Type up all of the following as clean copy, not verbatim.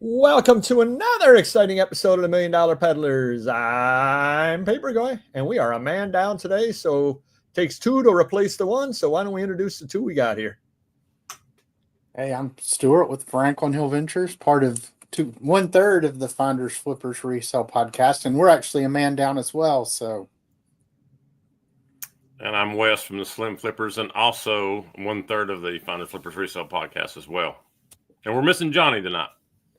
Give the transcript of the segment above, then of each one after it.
Welcome to another exciting episode of the Million Dollar Peddlers. I'm Paper Guy, and we are a man down today, so it takes two to replace the one. So why don't we introduce the two we got here? Hey, I'm Stuart with Franklin Hill Ventures, part of 1/3 of the Finders Flippers Resell podcast, and we're actually a man down as well. And I'm Wes from the Slim Flippers, and also 1/3 of the Finders Flippers Resell podcast as well. And we're missing Johnny tonight.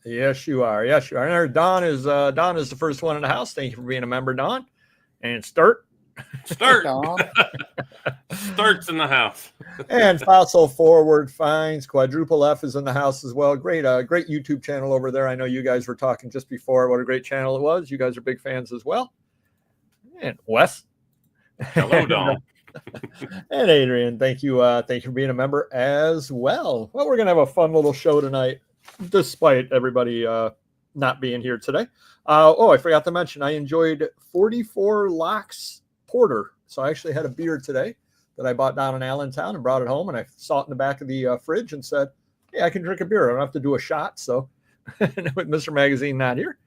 Yes, you are. Yes, you are. And our Don is the first one in the house. Thank you for being a member, Don. And Sturt. Sturt's in the house. And Fossil Forward Finds. Quadruple F is in the house as well. Great YouTube channel over there. I know you guys were talking just before what a great channel it was. You guys are big fans as well. And Wes. Hello, Don. And Adrian, thank you for being a member as well. Well, we're gonna have a fun little show tonight, despite everybody not being here today. I forgot to mention, I enjoyed 44 Locks Porter. So I actually had a beer today that I bought down in Allentown and brought it home, and I saw it in the back of the fridge and said, hey, I can drink a beer. I don't have to do a shot. So with Mr. Magazine not here.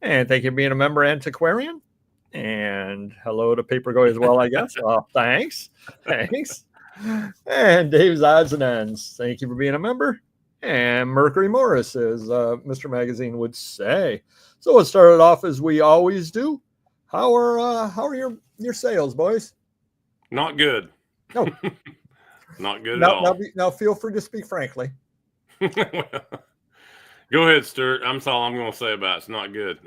And thank you for being a member, Antiquarian. And hello to Paper Guy as well, I guess. Thanks. And Dave's Odds and Ends. Thank you for being a member. And Mercury Morris, as Mr. Magazine would say. So let's start it off as we always do. How are your sales, boys? Not good. No. Not good at all. Now feel free to speak frankly. Go ahead, Stuart. That's all I'm going to say about it. It's not good.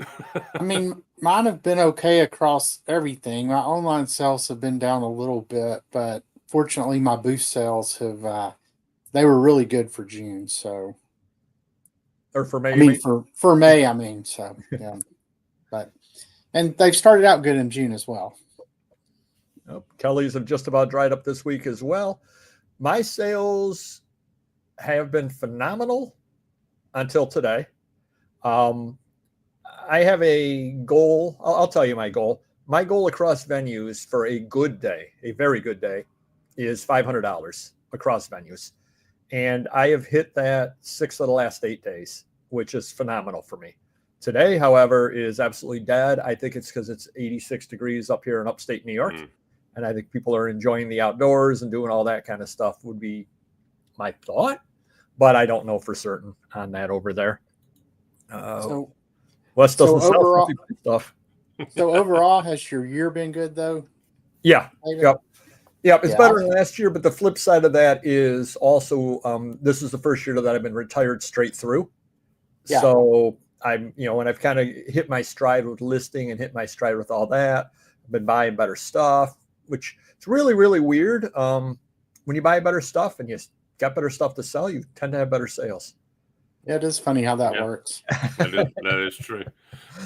I mean, mine have been okay across everything. My online sales have been down a little bit, but fortunately, my boost sales have they were really good for June. So, or for May. I mean, for May, so yeah. And they've started out good in June as well. Kelly's have just about dried up this week as well. My sales have been phenomenal until today. I have a goal. I'll tell you my goal. My goal across venues for a good day, a very good day, is $500 across venues. And I have hit that 6 of the last 8 days, which is phenomenal for me. Today, however, is absolutely dead. I think it's because it's 86 degrees up here in upstate New York. And I think people are enjoying the outdoors and doing all that kind of stuff would be my thought. But I don't know for certain on that over there. Wes doesn't sell stuff. So overall, has your year been good, though? Yeah. Yep. It's better than last year. But the flip side of that is also this is the first year that I've been retired straight through. Yeah. So I'm, and I've kind of hit my stride with listing and hit my stride with all that. I've been buying better stuff, which it's really, really weird. When you buy better stuff and you got better stuff to sell, you tend to have better sales. Yeah, it is funny how that works. That is true.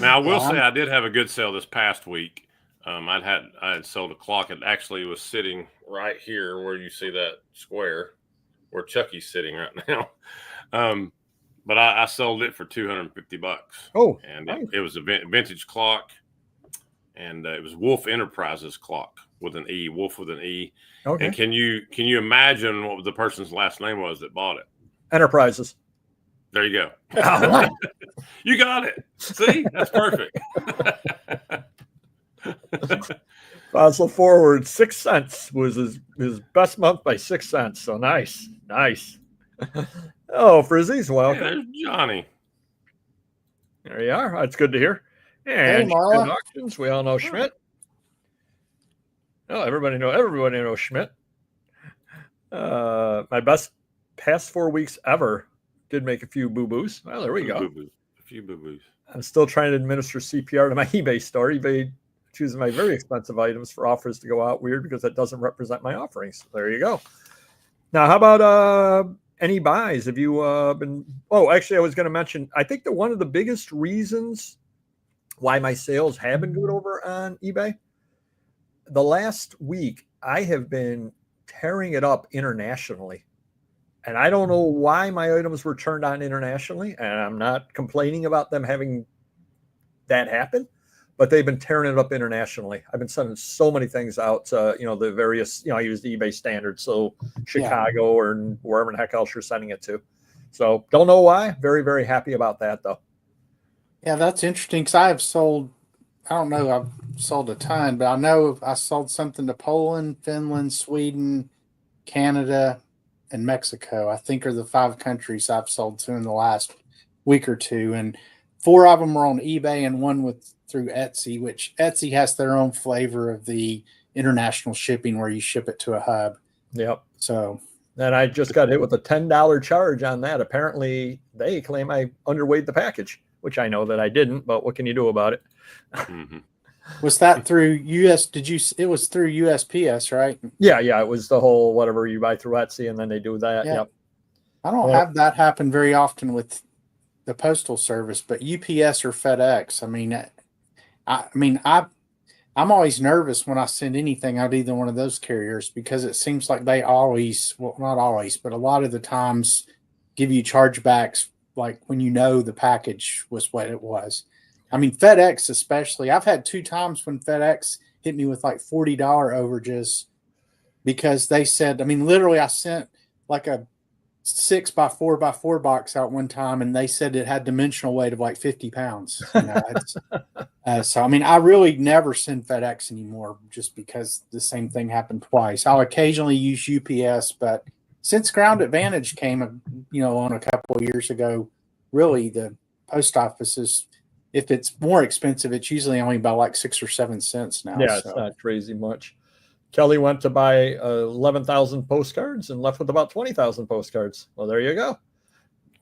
Now, I will say I did have a good sale this past week. I had sold a clock. It actually was sitting right here where you see that square where Chucky's sitting right now. But I sold it for $250. Oh, and it was a vintage clock, and it was Wolf Enterprises clock with an E, Wolf with an E. Okay. And can you imagine what the person's last name was that bought it? Enterprises. There you go. Right. You got it. See, that's perfect. Fossil Forward, 6 cents was his best month by 6 cents. So nice. Oh, Frizzy's welcome. Hey, there's Johnny. There you are. That's good to hear. And hey, Marla. Auctions, we all know Schmidt. Oh, everybody knows Schmidt. My best past 4 weeks ever did make a few boo-boos. Well, there we go. A few boo-boos. I'm still trying to administer CPR to my eBay store. eBay chooses my very expensive items for offers to go out weird because that doesn't represent my offerings. There you go. Now, how about any buys? Have you been? Oh, actually, I was going to mention, I think that one of the biggest reasons why my sales have been good over on eBay, the last week, I have been tearing it up internationally. And I don't know why my items were turned on internationally, and I'm not complaining about them having that happen, but they've been tearing it up internationally. I've been sending so many things out to, the various, I use the eBay standard, so Chicago or wherever the heck else you're sending it to. So don't know why. Very, very happy about that, though. Yeah, that's interesting because I have sold, I don't know, I've sold a ton, but I know I sold something to Poland, Finland, Sweden, Canada, and Mexico. I think are the 5 countries I've sold to in the last week or two. And 4 of them were on eBay and one with through Etsy, which Etsy has their own flavor of the international shipping where you ship it to a hub. Yep. So, And I just got hit with a $10 charge on that. Apparently, they claim I underweighed the package, which I know that I didn't, but what can you do about it? Mm-hmm. was that through US? Did you? It was through USPS, right? Yeah, it was the whole whatever you buy through Etsy, and then they do that. Yeah. Yep. I don't have that happen very often with the postal service, but UPS or FedEx. I'm always nervous when I send anything out either one of those carriers because it seems like they always, well, not always, but a lot of the times give you chargebacks like when you know the package was what it was. I mean, FedEx especially. I've had 2 times when FedEx hit me with like $40 overages because they said, I mean, literally, I sent like a 6x4x4 box out one time, and they said it had dimensional weight of like 50 pounds. So, I mean, I really never send FedEx anymore just because the same thing happened twice. I'll occasionally use UPS, but since Ground Advantage came, on a couple of years ago, really the post office is, if it's more expensive, it's usually only by like 6 or 7 cents now. Yeah, it's not crazy much. Kelly went to buy 11,000 postcards and left with about 20,000 postcards. Well, there you go.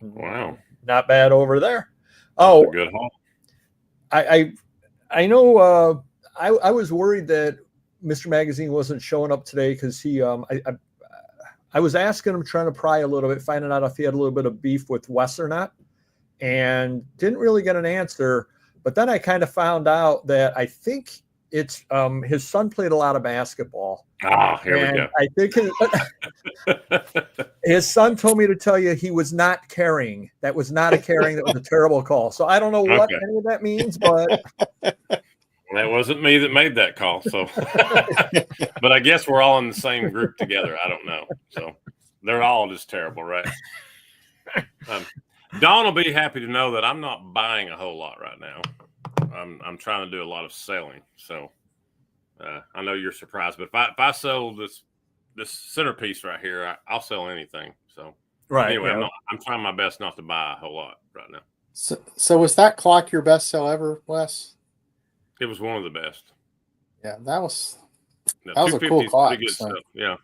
Wow. Not bad over there. That's a good haul. I know I was worried that Mr. Magazine wasn't showing up today because he I was asking him, trying to pry a little bit, finding out if he had a little bit of beef with Wes or not, and didn't really get an answer. But then I kind of found out that I think it's his son played a lot of basketball. Here we go. I think his son told me to tell you he was not carrying. That was not a carrying. That was a terrible call. So I don't know what any of that means, but that wasn't me that made that call. So, but I guess we're all in the same group together. I don't know. So they're all just terrible, right? Don will be happy to know that I'm not buying a whole lot right now. I'm trying to do a lot of selling, so I know you're surprised. But if I sell this centerpiece right here, I'll sell anything. So anyway, I'm trying my best not to buy a whole lot right now. So was that clock your best sell ever, Wes? It was one of the best. Yeah, that was a cool clock. Pretty good stuff. Yeah.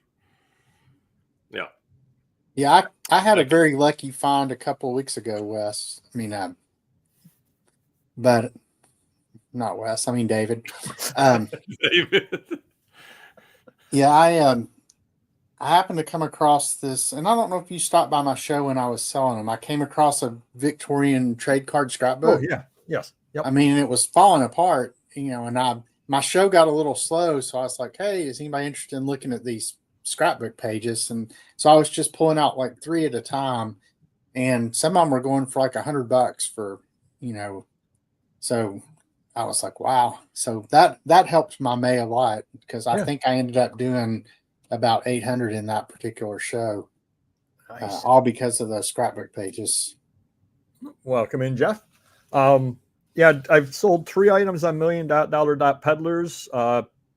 Yeah, I had a very lucky find a couple of weeks ago, Wes. I mean, but not Wes. I mean David. David. Yeah, I happened to come across this, and I don't know if you stopped by my show when I was selling them. I came across a Victorian trade card scrapbook. Oh yeah, yes, yep. I mean, it was falling apart, and my show got a little slow, so I was like, "Hey, is anybody interested in looking at these scrapbook pages?" And so I was just pulling out like 3 at a time, and some of them were going for like $100 for, So I was like, "Wow!" So that helped my May a lot because I think I ended up doing about 800 in that particular show, Nice. all because of the scrapbook pages. Welcome in, Jeff. Yeah, I've sold 3 items on $1,000,000 Peddlers,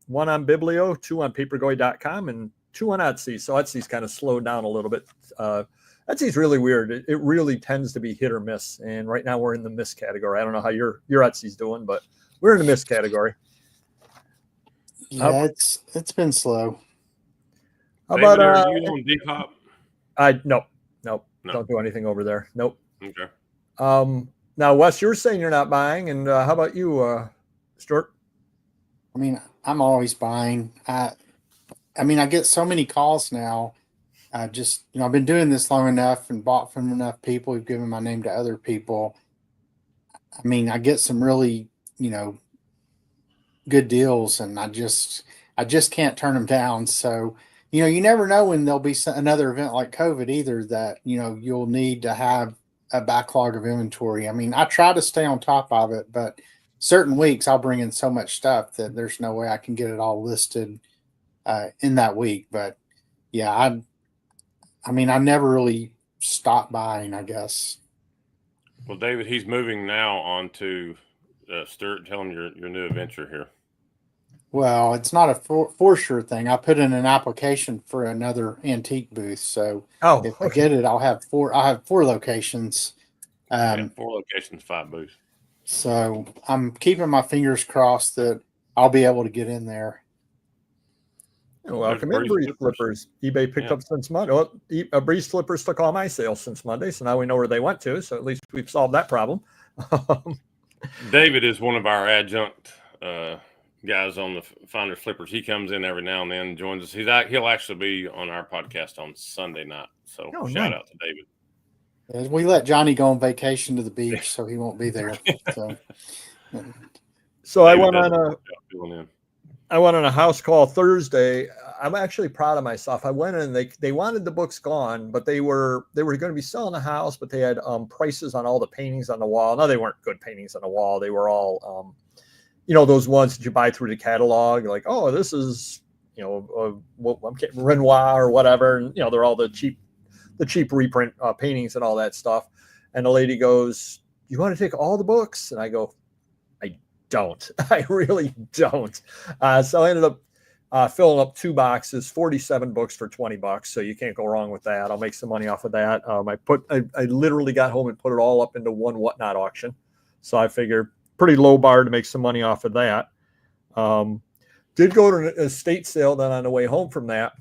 1 on Biblio, 2 on papergoy.com, and 2 on Etsy. So Etsy's kind of slowed down a little bit. Etsy's really weird. It really tends to be hit or miss. And right now we're in the miss category. I don't know how your Etsy's doing, but we're in the miss category. Yeah, it's been slow. How about are you on Depop? Nope. Don't do anything over there. Nope. Okay. Now, Wes, you're saying you're not buying, and how about you, Stuart? I mean, I'm always buying. I get so many calls now. I've been doing this long enough and bought from enough people who've given my name to other people. I mean, I get some really, good deals, and I just can't turn them down. So, you never know when there'll be another event like COVID either that, you'll need to have a backlog of inventory. I mean, I try to stay on top of it, but certain weeks I'll bring in so much stuff that there's no way I can get it all listed in that week. But yeah, I never really stop buying, I guess. Well, David, he's moving now on to Stuart. Tell him your new adventure here. Well, it's not a for sure thing. I put in an application for another antique booth, so if I get it, I'll have four. I have 4 locations. 4 locations, 5 booths. So I'm keeping my fingers crossed that I'll be able to get in there. Welcome in, Breeze Flippers. eBay picked up since Monday. Well, Breeze Flippers took all my sales since Monday, so now we know where they went to. So at least we've solved that problem. David is one of our adjunct guys on the Finder Flippers. He comes in every now and then and joins us. He'll actually be on our podcast on Sunday night. So shout out to David. We let Johnny go on vacation to the beach, so he won't be there. So I went on a house call Thursday. I'm actually proud of myself. I went in and they wanted the books gone, but they were going to be selling the house, but they had prices on all the paintings on the wall. No, they weren't good paintings on the wall. They were all those ones that you buy through the catalog, like, oh, this is Renoir or whatever, and they're all the cheap reprint paintings and all that stuff. And the lady goes, "You want to take all the books?" And I go, don't. I really don't. So I ended up filling up 2 boxes, 47 books for $20. So you can't go wrong with that. I'll make some money off of that. I literally got home and put it all up into one whatnot auction. So I figured pretty low bar to make some money off of that. Did go to an estate sale then on the way home from that,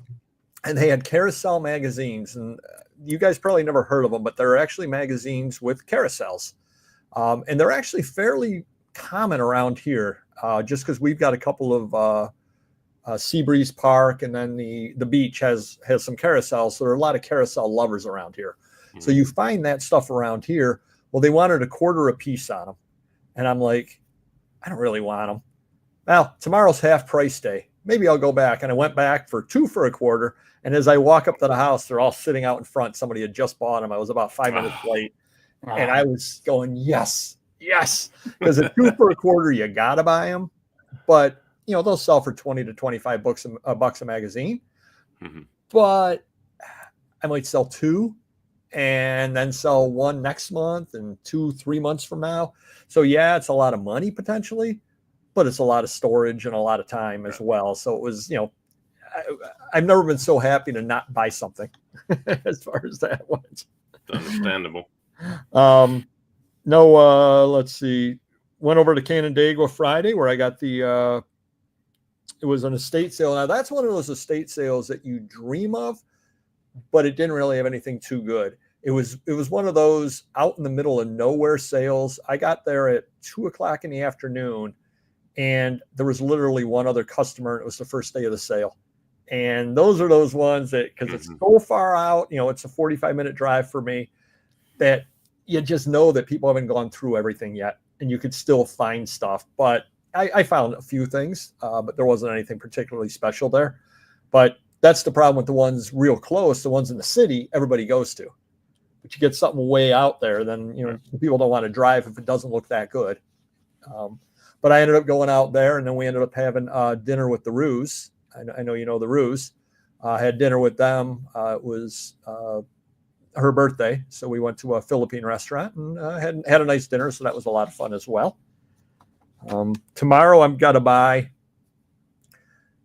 and they had carousel magazines, and you guys probably never heard of them, but they're actually magazines with carousels. And they're actually fairly common around here, just because we've got a couple of Seabreeze Park, and then the beach has some carousels. So there are a lot of carousel lovers around here. Mm-hmm. So you find that stuff around here. Well, they wanted $0.25 a piece on them. And I'm like, I don't really want them. Well, tomorrow's half price day. Maybe I'll go back. And I went back for 2 for $0.25. And as I walk up to the house, they're all sitting out in front. Somebody had just bought them. I was about 5 minutes late. And I was going, yes, because at 2 for $0.25, you got to buy them. But, they'll sell for 20 to 25 bucks a magazine. Mm-hmm. But I might sell 2 and then sell 1 next month and 2, 3 months from now. So yeah, it's a lot of money potentially, but it's a lot of storage and a lot of time as well. So it was, I've never been so happy to not buy something as far as that went. Understandable. Let's see. Went over to Canandaigua Friday where I got it was an estate sale. Now that's one of those estate sales that you dream of, but it didn't really have anything too good. It was one of those out in the middle of nowhere sales. I got there at 2:00 in the afternoon, and there was literally one other customer, and it was the first day of the sale. And those are those ones that, because it's so far out, it's a 45-minute drive for me, that you just know that people haven't gone through everything yet, and you could still find stuff. But I found a few things, but there wasn't anything particularly special there. But that's the problem with the ones real close, the ones in the city, everybody goes to. But you get something way out there, then people don't want to drive if it doesn't look that good. But I ended up going out there, and then we ended up having dinner with the Ruse. I know you know the Ruse. I had dinner with them. It was her birthday, so we went to a Philippine restaurant and had a nice dinner. So that was a lot of fun as well. Tomorrow I've got to buy.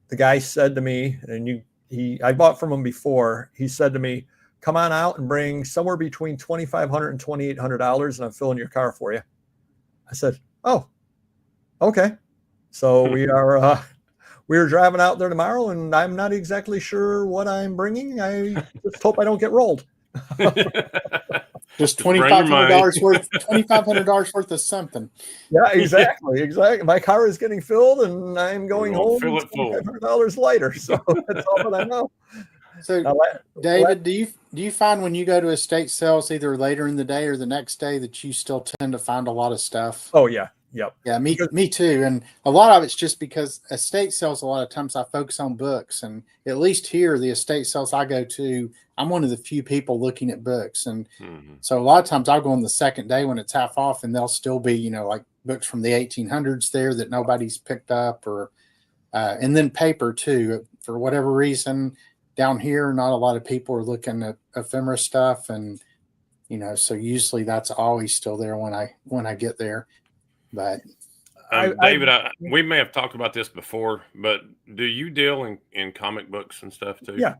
The guy said to me, and I bought from him before. He said to me, "Come on out and bring somewhere between $2,500 and $2,800, and I'm filling your car for you." I said, "Oh, okay." So we are driving out there tomorrow, and I'm not exactly sure what I'm bringing. I just hope I don't get rolled. Just $2,500 worth of something. Yeah, exactly. My car is getting filled, and I'm going home $2,500 later. So that's all that I know. So, David, do you find when you go to estate sales either later in the day or the next day that you still tend to find a lot of stuff? Oh yeah. Yep. Yeah, me too. And a lot of it's just because estate sales, a lot of times I focus on books, and at least here, the estate sales I go to, I'm one of the few people looking at books. And so a lot of times I'll go on the second day when it's half off, and there'll still be, like books from the 1800s there that nobody's picked up, or, and then paper too, for whatever reason down here, not a lot of people are looking at ephemera stuff. And So usually that's always still there when I get there. But David, we may have talked about this before, but do you deal in comic books and stuff too? Yeah.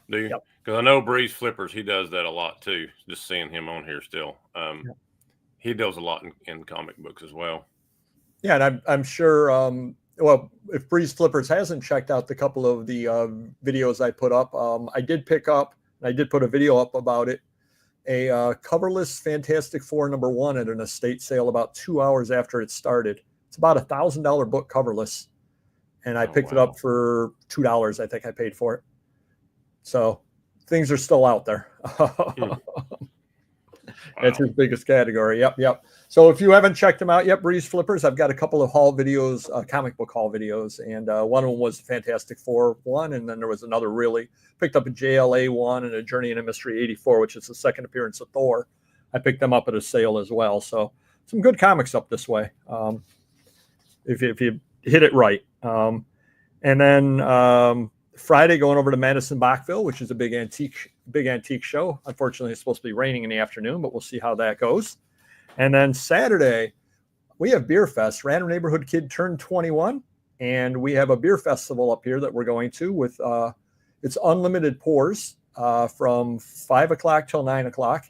Do you? Yep. Because I know Breeze Flippers, he does that a lot too. Just seeing him on here still, he deals a lot in comic books as well. Yeah, and I'm sure. Well, if Breeze Flippers hasn't checked out the couple of the videos I put up, I did pick up, and I did put a video up about it, a coverless Fantastic Four #1 at an estate sale about 2 hours after it started. It's about $1,000 book coverless, and I picked it up for $2. I think I paid for it. So things are still out there. That's his biggest category. Yep. So if you haven't checked them out yet, Breeze Flippers, I've got a couple of haul videos, comic book haul videos, and one of them was Fantastic Four one, and then there was another picked up a JLA one and a Journey into Mystery 84, which is the second appearance of Thor. I picked them up at a sale as well. So some good comics up this way, if you hit it right. And then Friday, going over to Madison Bachville, which is a big antique show. Unfortunately, it's supposed to be raining in the afternoon, but we'll see how that goes. And then Saturday, we have Beer Fest. Random Neighborhood Kid turned 21, and we have a beer festival up here that we're going to with it's unlimited pours from 5 o'clock till 9 o'clock.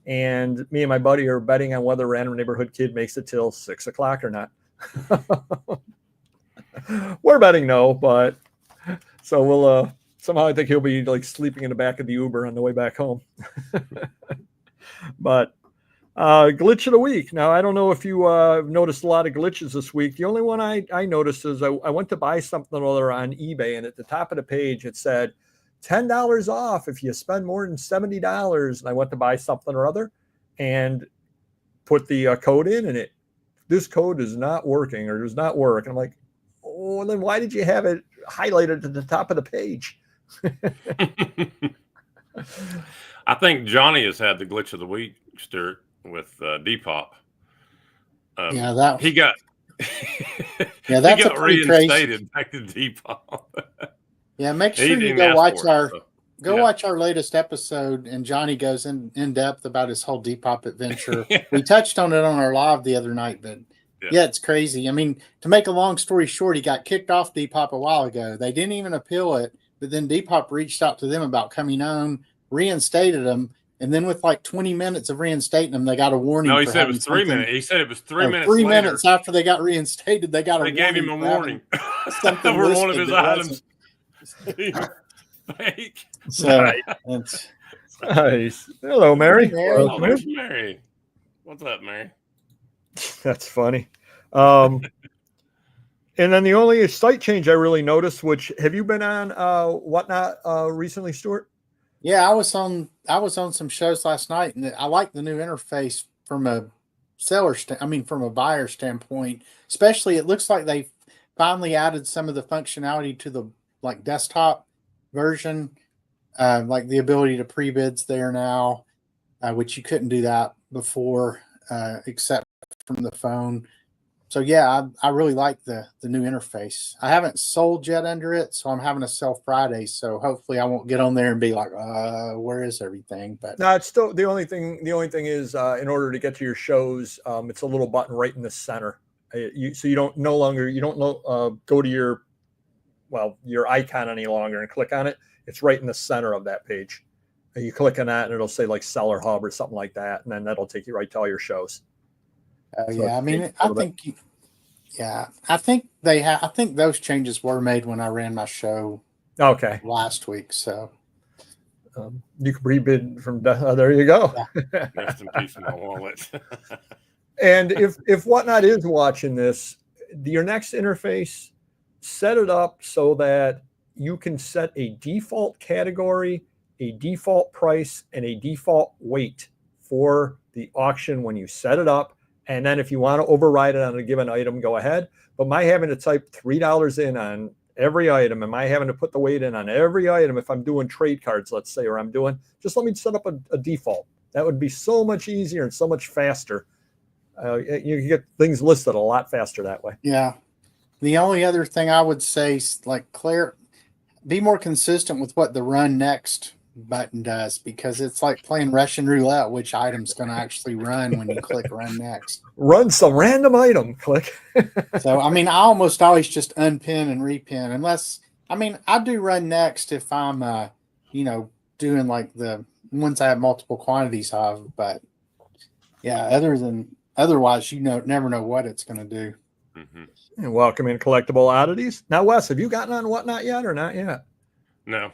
And me and my buddy are betting on whether Random Neighborhood Kid makes it till 6 o'clock or not. We're betting no, but so we'll somehow I think he'll be like sleeping in the back of the Uber on the way back home. But glitch of the week. Now, I don't know if you noticed a lot of glitches this week. The only one I noticed is I went to buy something or other on eBay, and at the top of the page it said $10 off if you spend more than $70. And I went to buy something or other and put the code in, and this code is not working or does not work. And I'm like, oh, then why did you have it highlighted at the top of the page? I think Johnny has had the glitch of the week, Stuart, with Depop. He got that's he got reinstated back to Depop. Yeah, make sure you go watch our latest episode, and Johnny goes in depth about his whole Depop adventure. We touched on it on our live the other night, but yeah, it's crazy. I mean, to make a long story short, he got kicked off Depop a while ago. They didn't even appeal it, but then Depop reached out to them about coming on, reinstated him, and then with like 20 minutes of reinstating them, they got a warning. No, he said it was 3 minutes. He said it was 3 minutes. 3 minutes after they got reinstated, they got a warning. They gave him a warning. Something for one of his items. Fake. So nice. Hello, Mary. Oh, there's Mary. What's up, Mary? That's funny. And then the only site change I really noticed, which have you been on Whatnot recently, Stuart? Yeah, I was on some shows last night, and I like the new interface from a from a buyer standpoint. Especially, it looks like they finally added some of the functionality to the desktop version, like the ability to pre-bids there now, which you couldn't do that before, except from the phone. So yeah, I really like the new interface. I haven't sold yet under it, so I'm having a sell Friday. So hopefully I won't get on there and be like, where is everything? But no, it's still the only thing is in order to get to your shows, it's a little button right in the center. So you don't go to your icon any longer and click on it. It's right in the center of that page. And you click on that and it'll say like Seller Hub or something like that, and then that'll take you right to all your shows. Yeah, I mean, I think I think those changes were made when I ran my show. Okay. Last week, so you can pre-bid from there. You go. Yeah. Rest in peace in my wallet. And if Whatnot is watching this, your next interface, set it up so that you can set a default category, a default price, and a default weight for the auction when you set it up. And then if you want to override it on a given item, go ahead. But my having to type $3 in on every item, and my having to put the weight in on every item, if I'm doing trade cards, let's say, or just let me set up a default. That would be so much easier and so much faster. You get things listed a lot faster that way. Yeah. The only other thing I would say is be more consistent with what the run next button does, because it's like playing Russian roulette, which item's going to actually run when you click run next. Run some random item, click. So, I mean, I almost always just unpin and repin, unless, I mean, I do run next if I'm, doing like the ones I have multiple quantities of, but yeah, otherwise, never know what it's going to do. Mm-hmm. And welcome in collectible oddities. Now, Wes, have you gotten on Whatnot yet or not yet? No,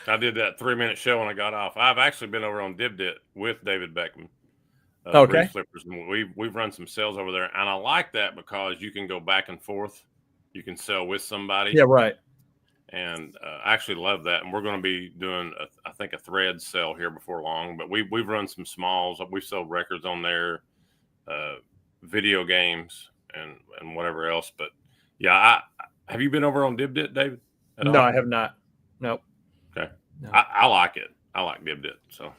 I did that 3-minute show when I got off. I've actually been over on DibDit with David Beckman. Okay. Flippers, and we've run some sales over there, and I like that because you can go back and forth. You can sell with somebody. Yeah, right. And I actually love that. And we're going to be doing, I think, a thread sale here before long. But we've run some smalls. We sold records on there, video games, and whatever else. But yeah, have you been over on DibDit, David? No, I have not. Nope. Okay. No. I like it. I like DibDit. So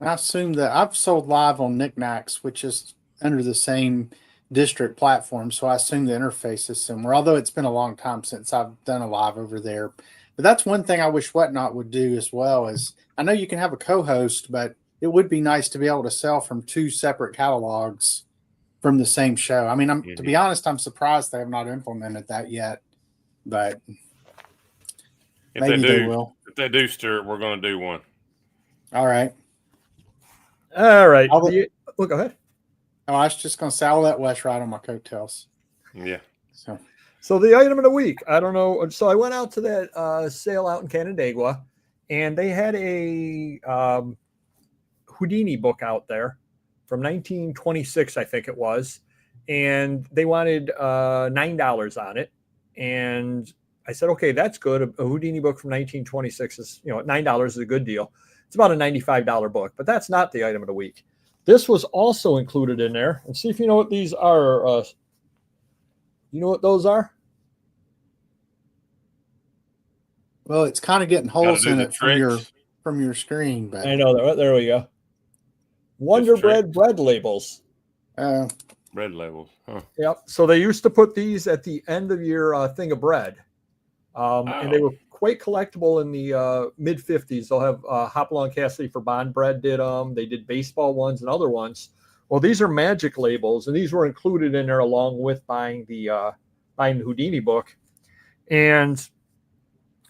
I assume that I've sold live on Knickknacks, which is under the same district platform. So I assume the interface is similar, although it's been a long time since I've done a live over there. But that's one thing I wish Whatnot would do as well. Is I know you can have a co-host, but it would be nice to be able to sell from 2 separate catalogs from the same show. I mean, to be honest, I'm surprised they have not implemented that yet, but maybe they will. If they do, Stuart, we're going to do one. All right. All right. Go ahead. Oh, I was just going to say, I'll let Wes ride on my coattails. Yeah. So the item of the week, I don't know. So I went out to that sale out in Canandaigua, and they had a Houdini book out there from 1926, I think it was. And they wanted $9 on it. And I said, okay, that's good. A Houdini book from 1926 is, $9 is a good deal. It's about a $95 book, but that's not the item of the week. This was also included in there. And see if you know what these are. You know what those are? Well, it's kind of getting holes in it from your screen, but I know that. There we go. Wonder Bread bread labels. Bread labels. Huh. Yep. So they used to put these at the end of your thing of bread. And they were quite collectible in the mid 50s. They'll have Hopalong Cassidy for Bond Bread did them. They did baseball ones and other ones. Well, these are magic labels, and these were included in there along with buying the Houdini book. And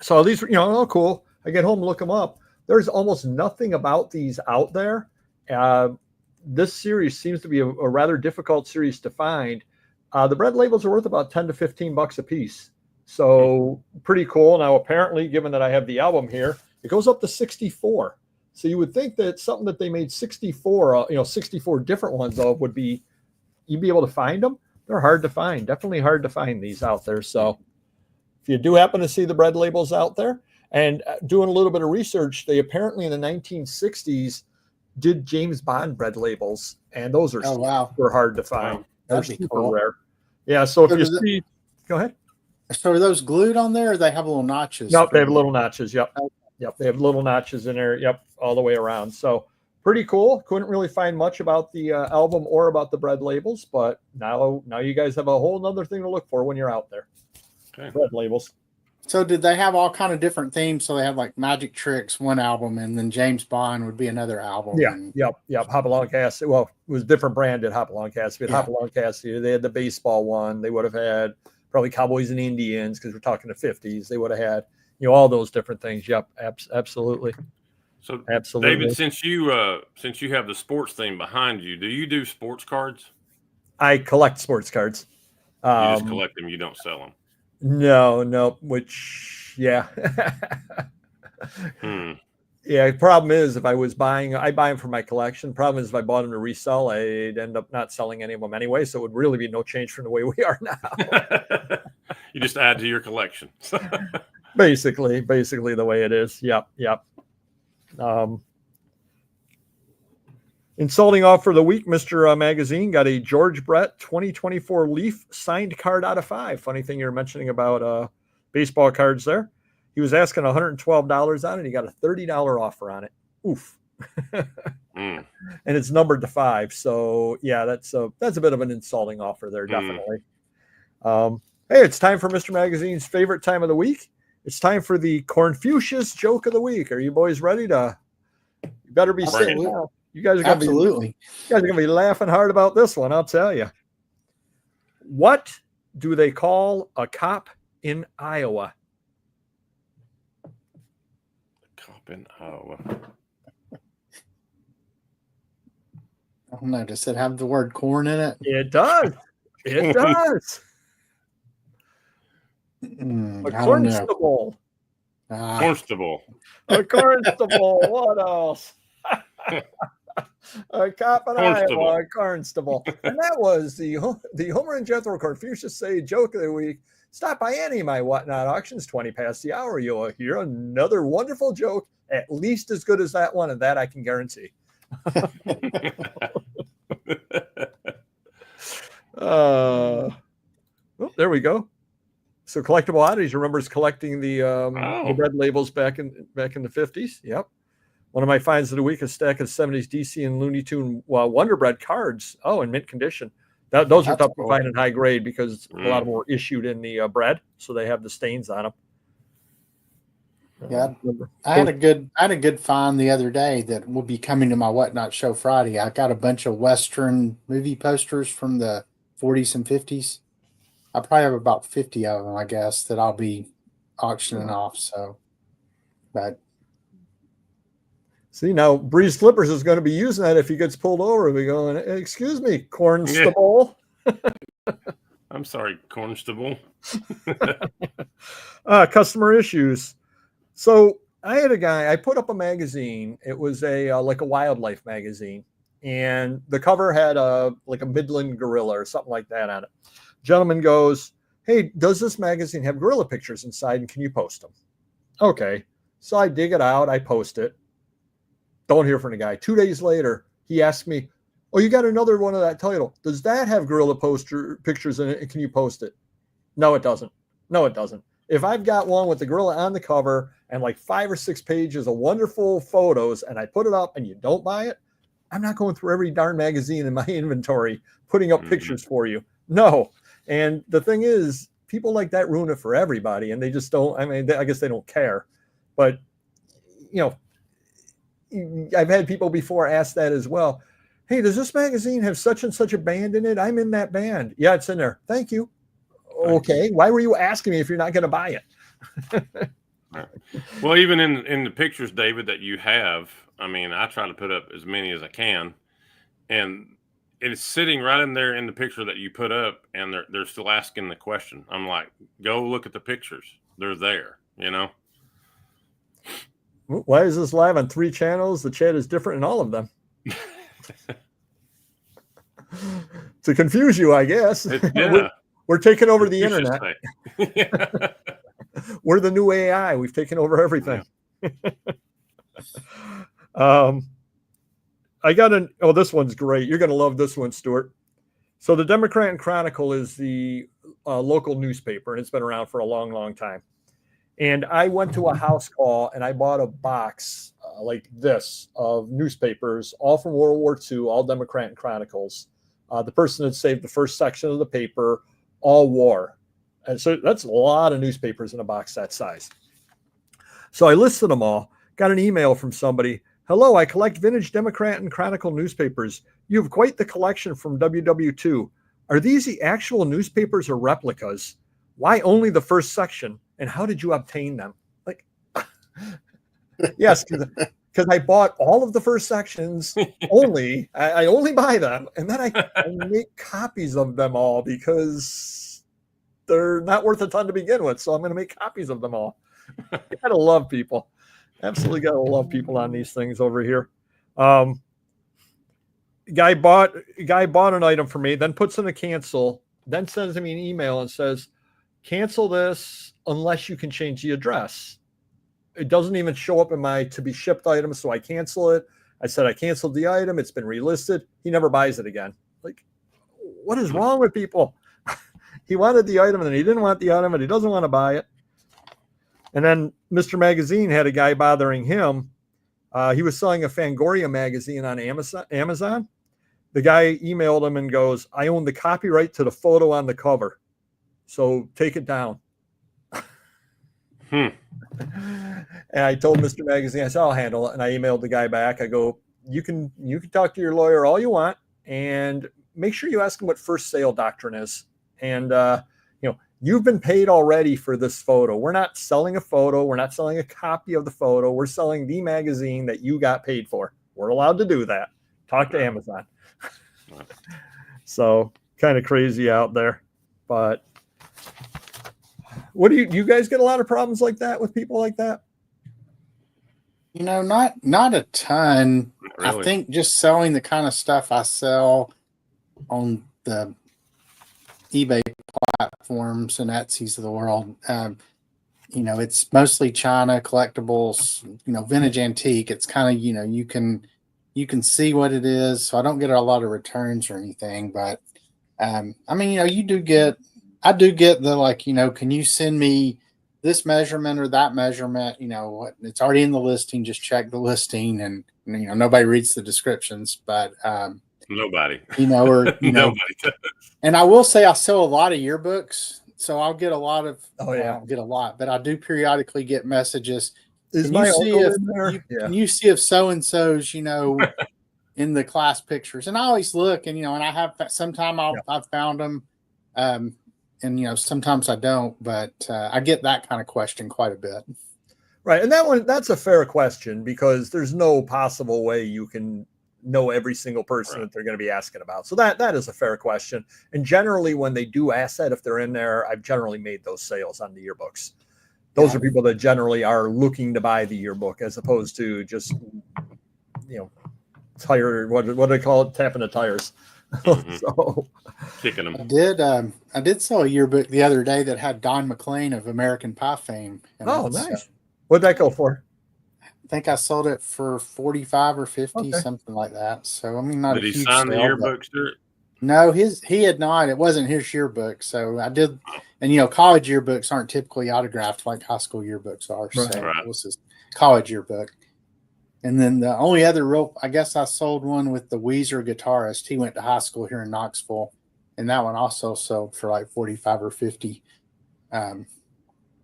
so these, oh, cool. I get home, look them up. There's almost nothing about these out there. This series seems to be a rather difficult series to find. The bread labels are worth about $10 to $15 a piece. So pretty cool. Now, apparently, given that I have the album here, it goes up to 64. So you would think that something that they made 64 different ones of you'd be able to find them. They're hard to find. Definitely hard to find these out there. So if you do happen to see the bread labels out there, and doing a little bit of research, they apparently in the 1960s did James Bond bread labels, and those are super hard to find. They're super cool. Rare. Yeah. So if you see, go ahead. So are those glued on there, or they have little notches? Nope, they have little notches. Yep. Okay. Yep. They have little notches in there. Yep. All the way around. So pretty cool. Couldn't really find much about the album or about the bread labels, but now you guys have a whole nother thing to look for when you're out there. Okay. Bread labels. So did they have all kind of different themes? So they had like Magic Tricks, one album, and then James Bond would be another album. Yeah. Yep. Hopalong Cassidy. Well, it was different branded Hopalong Cassidy. Hopalong Cassidy. They had the baseball one. They would have had probably Cowboys and Indians, because we're talking the 50s. They would have had, all those different things. Yep, absolutely. So, absolutely, David, since you have the sports theme behind you, do you do sports cards? I collect sports cards. You just collect them. You don't sell them. No. Which, yeah. Yeah. The problem is, if I was I buy them for my collection. Problem is, if I bought them to resell, I'd end up not selling any of them anyway. So it would really be no change from the way we are now. You just add to your collection. basically the way it is. Yep. Insulting off for the week, Mr. Magazine got a George Brett 2024 Leaf signed card out of 5. Funny thing you're mentioning about baseball cards there. He was asking $112 on it. He got a $30 offer on it. Oof. And it's numbered to 5. So yeah, that's a bit of an insulting offer there, definitely. Hey, it's time for Mr. Magazine's favorite time of the week. It's time for the Cornfucius joke of the week. Are you boys ready to? You better be sitting down. You guys are gonna Absolutely. you guys are gonna be laughing hard about this one. I'll tell you. What do they call a cop in Iowa? Cop in Iowa. I don't know. Does it have the word corn in it? It does. It does. A I don't know. cornstable. Constable. A constable. What else? A cop in Iowa, a constable. And that was the Homer and Jethro Confucius Say joke of the week. Stop by any of my Whatnot auctions 20 past the hour. You'll hear another wonderful joke, at least as good as that one, and that I can guarantee. Oh, there we go. So collectible oddities remembers collecting the red labels back in the 50s. Yep. One of my finds of the week, a stack of 70s DC and Looney Tune Wonder Bread cards. Oh, in mint condition. Those are tough to find in high grade because a lot of them were issued in the bread, so they have the stains on them. Yeah, I had a good find the other day that will be coming to my Whatnot show Friday. I got a bunch of Western movie posters from the 40s and 50s. I probably have about 50 of them, I guess, that I'll be auctioning off. So, but see, now Breeze Slippers is going to be using that if he gets pulled over. We're going, excuse me, Cornstable. Yeah. I'm sorry, Constable. Customer issues. So I had a guy, I put up a magazine. It was like a wildlife magazine. And the cover had like a Midland gorilla or something like that on it. Gentleman goes, hey, does this magazine have gorilla pictures inside and can you post them? Okay. So I dig it out. I post it. Don't hear from the guy. 2 days later, he asked me, oh, you got another one of that title. Does that have gorilla pictures in it? And can you post it? No, it doesn't. No, it doesn't. If I've got one with the gorilla on the cover and like 5 or 6 pages of wonderful photos and I put it up and you don't buy it, I'm not going through every darn magazine in my inventory putting up pictures for you. No. And the thing is, people like that ruin it for everybody. And they just don't, I mean, I guess they don't care. But, you know, I've had people before ask that as well. Hey, does this magazine have such and such a band in it? I'm in that band. Yeah, it's in there. Thank you. Okay. Why were you asking me if you're not going to buy it? Well, even in the pictures, David, that you have, I mean, I try to put up as many as I can, and it's sitting right in there in the picture that you put up, and they're still asking the question. I'm like, go look at the pictures. They're there, you know. Why is this live on 3 channels? The chat is different in all of them. To confuse you, I guess. Yeah. We're taking over the internet. Yeah. We're the new AI. We've taken over everything. Yeah. I got this one's great. You're going to love this one, Stuart. So the Democrat and Chronicle is the local newspaper, and it's been around for a long, long time. And I went to a house call, and I bought a box like this of newspapers, all from World War II, all Democrat and Chronicles. The person had saved the first section of the paper, all war. And so that's a lot of newspapers in a box that size. So I listed them all, got an email from somebody. Hello, I collect vintage Democrat and Chronicle newspapers. You have quite the collection from WW2. Are these the actual newspapers or replicas? Why only the first section? And how did you obtain them? Like, yes, because I bought all of the first sections only. I only buy them. And then I make copies of them all because they're not worth a ton to begin with. So I'm going to make copies of them all. You got to love people. Absolutely got to love people on these things over here. Guy bought an item for me, then puts in a cancel, then sends me an email and says, cancel this unless you can change the address. It doesn't even show up in my to be shipped item, so I cancel it. I said I canceled the item. It's been relisted. He never buys it again. Like, what is wrong with people? He wanted the item and he didn't want the item and he doesn't want to buy it. And then Mr. Magazine had a guy bothering him. He was selling a Fangoria magazine on Amazon. The guy emailed him and goes, I own the copyright to the photo on the cover, so take it down. Hmm. And I told Mr. Magazine, I said, I'll handle it. And I emailed the guy back. I go, you can talk to your lawyer all you want, and make sure you ask him what first sale doctrine is. And you've been paid already for this photo. We're not selling a photo. We're not selling a copy of the photo. We're selling the magazine that you got paid for. We're allowed to do that. Talk to Amazon. So kind of crazy out there. But what do you guys get a lot of problems like that with people like that? Not a ton. Really? I think just selling the kind of stuff I sell on the eBay platforms and Etsy's of the world. It's mostly China collectibles, vintage antique. It's kind of, you can see what it is. So I don't get a lot of returns or anything, but I do get the, can you send me this measurement or that measurement? It's already in the listing. Just check the listing, and nobody reads the descriptions, but nobody, nobody does. And I will say I sell a lot of yearbooks, so I'll get a lot of. Oh yeah, I don't get a lot, but I do periodically get messages. Can you see if so and so's in the class pictures? And I always look, and I have sometime I've found them, and sometimes I don't, but I get that kind of question quite a bit. Right, and that's a fair question, because there's no possible way you can know every single person that they're going to be asking about. So that is a fair question. And generally, when they do ask that, if they're in there, I've generally made those sales on the yearbooks. Those are people that generally are looking to buy the yearbook, as opposed to just tire, what do they call it, tapping the tires. So kicking them. I did sell a yearbook the other day that had Don McLean of American Pie fame. Nice. What'd that go for? I think I sold it for 45 or 50, something like that. So not did a huge he sign sale, the yearbook, Stuart? No, he had not. It wasn't his yearbook. So I did, and college yearbooks aren't typically autographed like high school yearbooks are. Right. So it was his college yearbook. And then the only other I guess I sold one with the Weezer guitarist. He went to high school here in Knoxville, and that one also sold for like 45 or 50.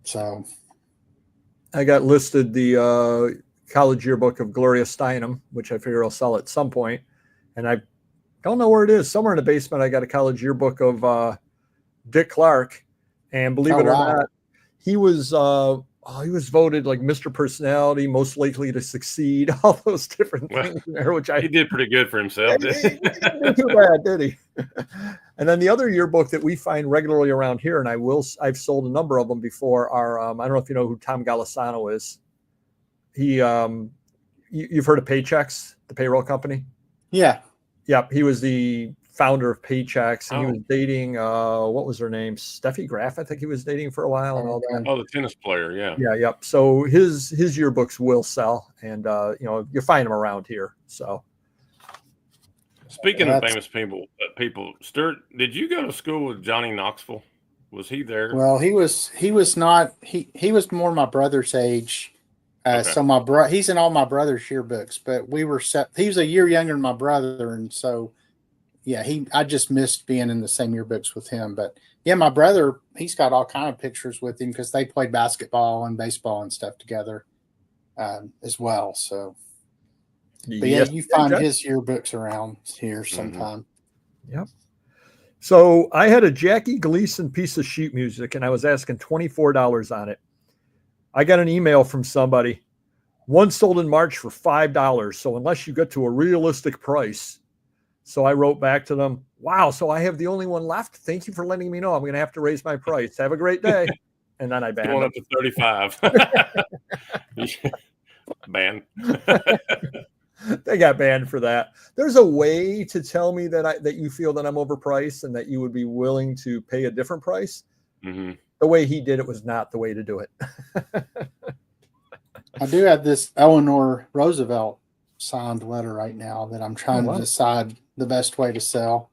So I got listed the college yearbook of Gloria Steinem, which I figure I'll sell at some point. And I don't know where it is. Somewhere in the basement, I got a college yearbook of Dick Clark. And believe it or not, he was voted like Mr. Personality, most likely to succeed, all those different things in there, he did pretty good for himself. He didn't do too bad, did he? And then the other yearbook that we find regularly around here, and I've sold a number of them before, are I don't know if you know who Tom Golisano is. He you've heard of Paychex, the payroll company? Yeah. Yep. He was the founder of Paychex, and he was dating what was her name? Steffi Graf, I think he was dating for a while, and all that. Oh, the tennis player, yeah. Yeah, yep. So his yearbooks will sell, and you find them around here. So speaking of famous people, Stuart, did you go to school with Johnny Knoxville? Was he there? Well, he was not. He was more my brother's age. So he's in all my brother's yearbooks, but we were set. He was a year younger than my brother, and so yeah, I just missed being in the same yearbooks with him. But yeah, my brother, he's got all kind of pictures with him because they played basketball and baseball and stuff together as well. So, but yeah, you find his yearbooks around here sometime. Yep. So I had a Jackie Gleason piece of sheet music, and I was asking $24 on it. I got an email from somebody. One sold in March for $5. So unless you get to a realistic price. So I wrote back to them, wow, so I have the only one left. Thank you for letting me know. I'm going to have to raise my price. Have a great day. And then I banned them. Up to 35. Banned. They got banned for that. There's a way to tell me that you feel that I'm overpriced and that you would be willing to pay a different price. Mm-hmm. The way he did it was not the way to do it. I do have this Eleanor Roosevelt signed letter right now that I'm trying to decide the best way to sell.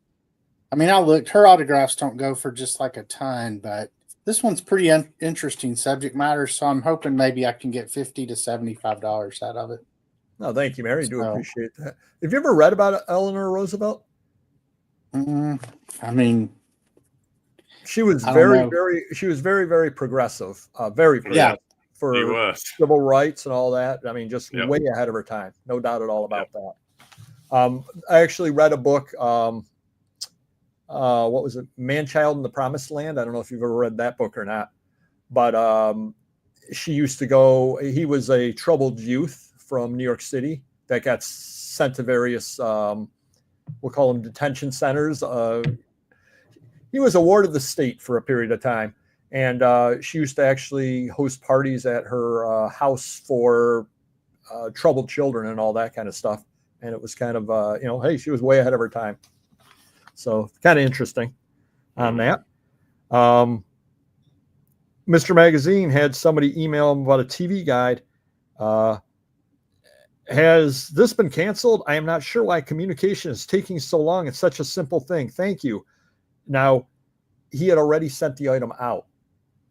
I mean, I looked, her autographs don't go for just like a ton, but this one's pretty interesting subject matter. So I'm hoping maybe I can get $50 to $75 out of it. No, thank you, Mary. I do appreciate that. Have you ever read about Eleanor Roosevelt? I mean, she was very, very progressive. Very progressive. He for was. civil rights and all that. I mean, just Yep. way ahead of her time. No doubt at all about that. I actually read a book. What was it? Man Child in the Promised Land. I don't know if you've ever read that book or not, but she used to go. He was a troubled youth from New York City that got sent to various, we'll call them detention centers. He was a ward of the state for a period of time. And she used to actually host parties at her house for troubled children and all that kind of stuff. And it was kind of, hey, she was way ahead of her time. So kind of interesting on that. Mr. Magazine had somebody email him about a TV guide. Has this been canceled? I am not sure why communication is taking so long. It's such a simple thing. Thank you. Now, he had already sent the item out.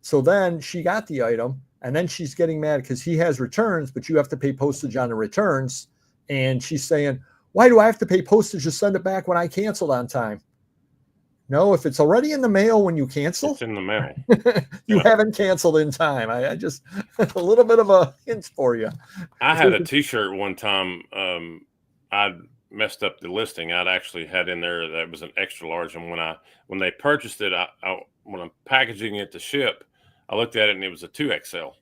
So then she got the item, and then she's getting mad because he has returns, but you have to pay postage on the returns. And she's saying, why do I have to pay postage to send it back when I canceled on time? No, if it's already in the mail when you cancel, It's in the mail. you haven't canceled in time. I just a little bit of a hint for you. I had a T-shirt one time. I'd messed up the listing. I'd actually had in there that was an extra large, and when they purchased it, when I'm packaging it to ship, I looked at it and it was a 2XL.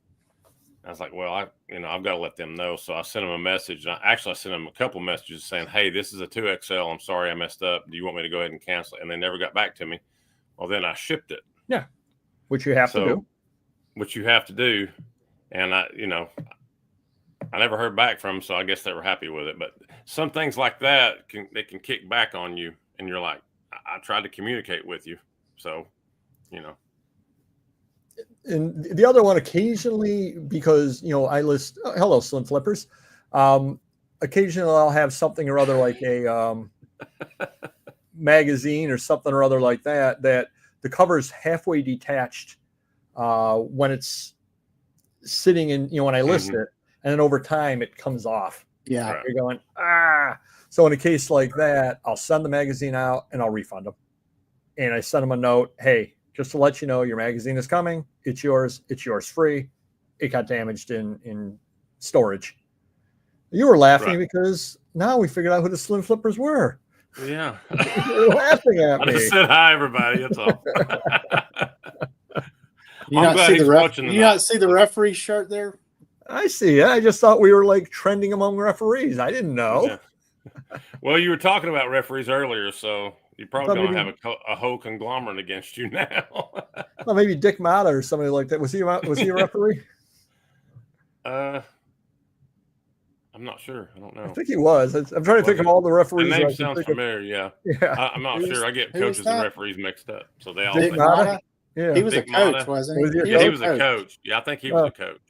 I was like, well, I've got to let them know. So I sent them a message. And I sent them a couple messages saying, hey, this is a 2XL. I'm sorry I messed up. Do you want me to go ahead and cancel it? And they never got back to me. Well, then I shipped it. Yeah, which you have to do. Which you have to do. And I never heard back from them, so I guess they were happy with it. But some things like that can kick back on you, and you're like, I tried to communicate with you. So, And the other one occasionally, because, I list, hello, Slim Flippers. Occasionally I'll have something or other like a magazine or something or other like that the cover is halfway detached when it's sitting in, when I list it, and then over time it comes off. Yeah. Right. You're going, So in a case like that, I'll send the magazine out and I'll refund them. And I send them a note, hey, just to let you know, your magazine is coming. It's yours. It's yours free. It got damaged in storage. You were laughing because now we figured out who the Slim Flippers were. Yeah. You're laughing at me. I just said hi, everybody. That's all. You not see the referee shirt there? I see it. I just thought we were like trending among referees. I didn't know. Yeah. Well, you were talking about referees earlier, so you're probably going to have a whole conglomerate against you now. Well, maybe Dick Mata or somebody like that. Was he a referee? I'm not sure. I don't know. I think he was. I'm trying to think of all the referees. The name sounds familiar. Yeah. I'm not sure. I get coaches and referees mixed up, so they all. Dick Mata? Yeah, he was a coach, wasn't he? He was a coach. Yeah, I think he was a coach.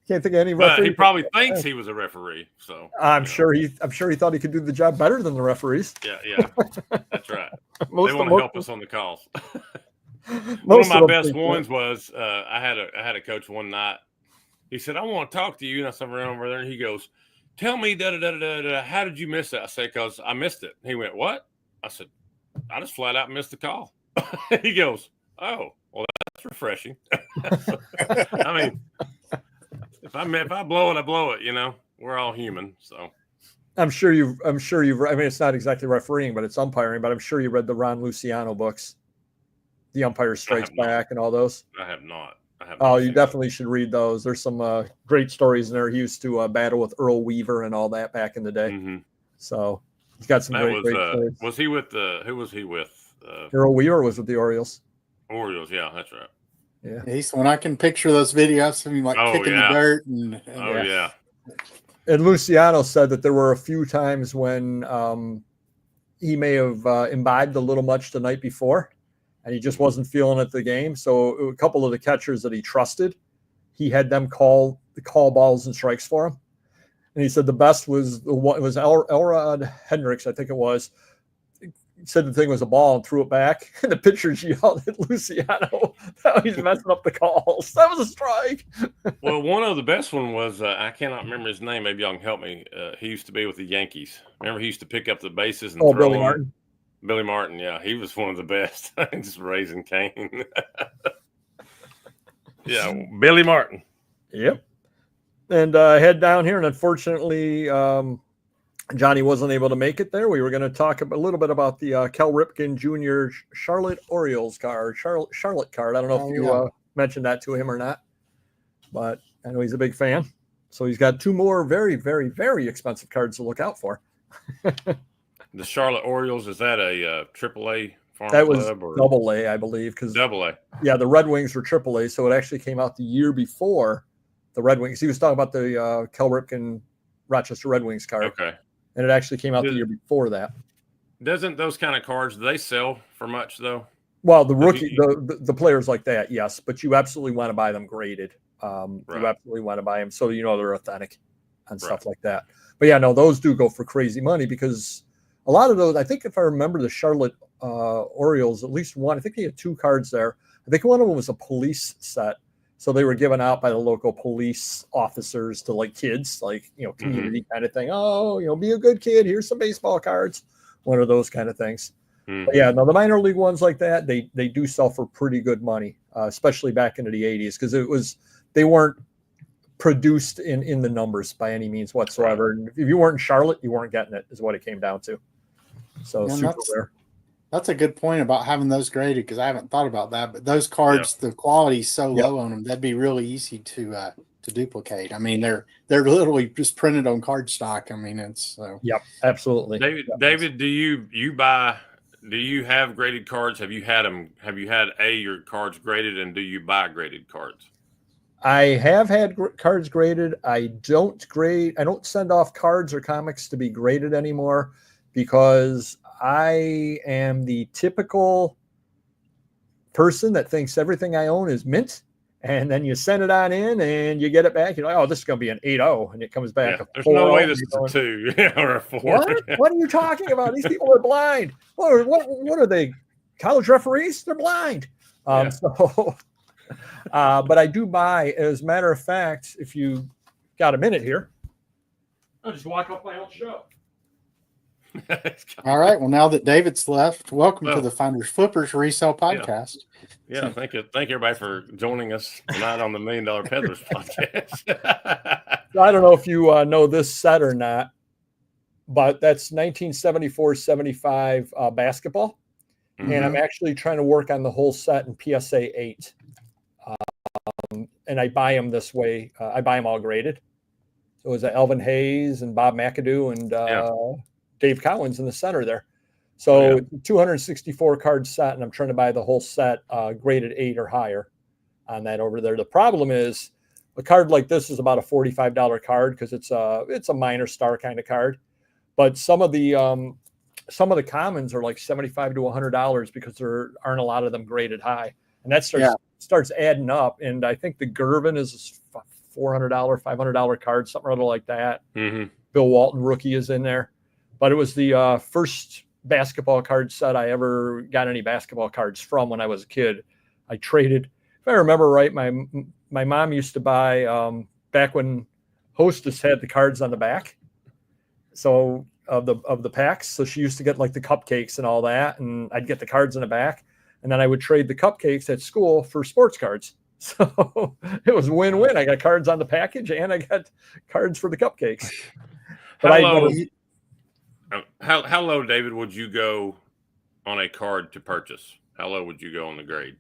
Can't think of any referee. But he probably thinks he was a referee. So I'm sure he thought he could do the job better than the referees. Yeah, that's right. They want to help us on the calls. One of my best ones was I had a coach one night. He said, I want to talk to you. And I said, around over there. And he goes, tell me, how did you miss that? I said, because I missed it. He went, what? I said, I just flat out missed the call. He goes, oh, well, that's refreshing. I mean, if I blow it, I blow it. We're all human. So I'm sure you've, I mean, it's not exactly refereeing, but it's umpiring, but I'm sure you read the Ron Luciano books, The Umpire Strikes Back and all those. I have not. Oh, you definitely should read those. There's some great stories in there. He used to battle with Earl Weaver and all that back in the day. Mm-hmm. So he's got some great stories. Was he with who was he with? Earl Weaver was with the Orioles. Orioles, yeah, that's right. Yeah. When I can picture those videos of him kicking the dirt and yeah. And Luciano said that there were a few times when he may have imbibed a little much the night before, and he just wasn't feeling it the game. So a couple of the catchers that he trusted, he had them call balls and strikes for him. And he said the best was Elrod Hendricks, I think it was. Said the thing was a ball and threw it back, and the pitchers yelled at Luciano, "Oh, he's messing up the calls. That was a strike." Well, one of the best one was I cannot remember his name. Maybe y'all can help me. He used to be with the Yankees. Remember, he used to pick up the bases and throw Billy them. Martin. Billy Martin, yeah, he was one of the best. Just raising Cane. Yeah, Billy Martin. Yep. And head down here, and unfortunately, Johnny wasn't able to make it there. We were going to talk a little bit about the Cal Ripken Jr. Charlotte Orioles card, Charlotte card. I don't know if you mentioned that to him or not, but I know he's a big fan. So he's got two more very, very, very expensive cards to look out for. The Charlotte Orioles, is that a AAA farm That was club or double A, I believe. double A? Yeah, the Red Wings were AAA, so it actually came out the year before the Red Wings. He was talking about the Cal Ripken Rochester Red Wings card. Okay. And it actually came out the year before that. Doesn't those kind of cards, do they sell for much, though? Well, the rookie, the players like that, yes. But you absolutely want to buy them graded. Right. You absolutely want to buy them so you know they're authentic and stuff like that. But yeah, no, those do go for crazy money because a lot of those, I think if I remember the Charlotte Orioles, at least one, I think they had two cards there. I think one of them was a police set. So they were given out by the local police officers to like kids, like, community kind of thing. Oh, be a good kid. Here's some baseball cards. One of those kind of things. But yeah, no, the minor league ones like that, they do sell for pretty good money, especially back into the 80s, because they weren't produced in the numbers by any means whatsoever. And if you weren't in Charlotte, you weren't getting it, is what it came down to. So super rare. That's a good point about having those graded, because I haven't thought about that. But those cards, the quality's so low on them, that'd be really easy to duplicate. I mean, they're literally just printed on cardstock. I mean, it's so. Yep, absolutely. David, do you have graded cards? Have you had your cards graded, and do you buy graded cards? I have had cards graded. I don't send off cards or comics to be graded anymore because I am the typical person that thinks everything I own is mint. And then you send it on in and you get it back. You're like, oh, this is going to be an 8.0. And it comes back. Yeah, there's no way this is a 2 or a 4. What are you talking about? These people are blind. What are they? College referees? They're blind. But I do buy, as a matter of fact, if you got a minute here, I'll just walk off my own show. All right. Well, now that David's left, welcome to the Finders Flippers Resell podcast. Yeah, thank you. Thank everybody for joining us tonight on the $1 Million Peddlers podcast. I don't know if you know this set or not, but that's 1974-75 basketball. And I'm actually trying to work on the whole set in PSA 8. And I buy them this way. I buy them all graded. So it was Elvin Hayes and Bob McAdoo and Dave Collins in the center there. So 264 card set, and I'm trying to buy the whole set graded 8 or higher on that over there. The problem is a card like this is about a $45 card because it's a minor star kind of card. But some of the commons are like $75 to $100 because there aren't a lot of them graded high, and that starts adding up. And I think the Gervin is a $400, $500 card, something or other like that. Bill Walton rookie is in there, but it was the first basketball card set I ever got any basketball cards from when I was a kid. I traded, if I remember right, my mom used to buy back when Hostess had the cards on the back. So of the packs. So she used to get like the cupcakes and all that, and I'd get the cards in the back, and then I would trade the cupcakes at school for sports cards. So it was win-win. I got cards on the package and I got cards for the cupcakes. But how low, David, would you go on a card to purchase? How low would you go on the grade?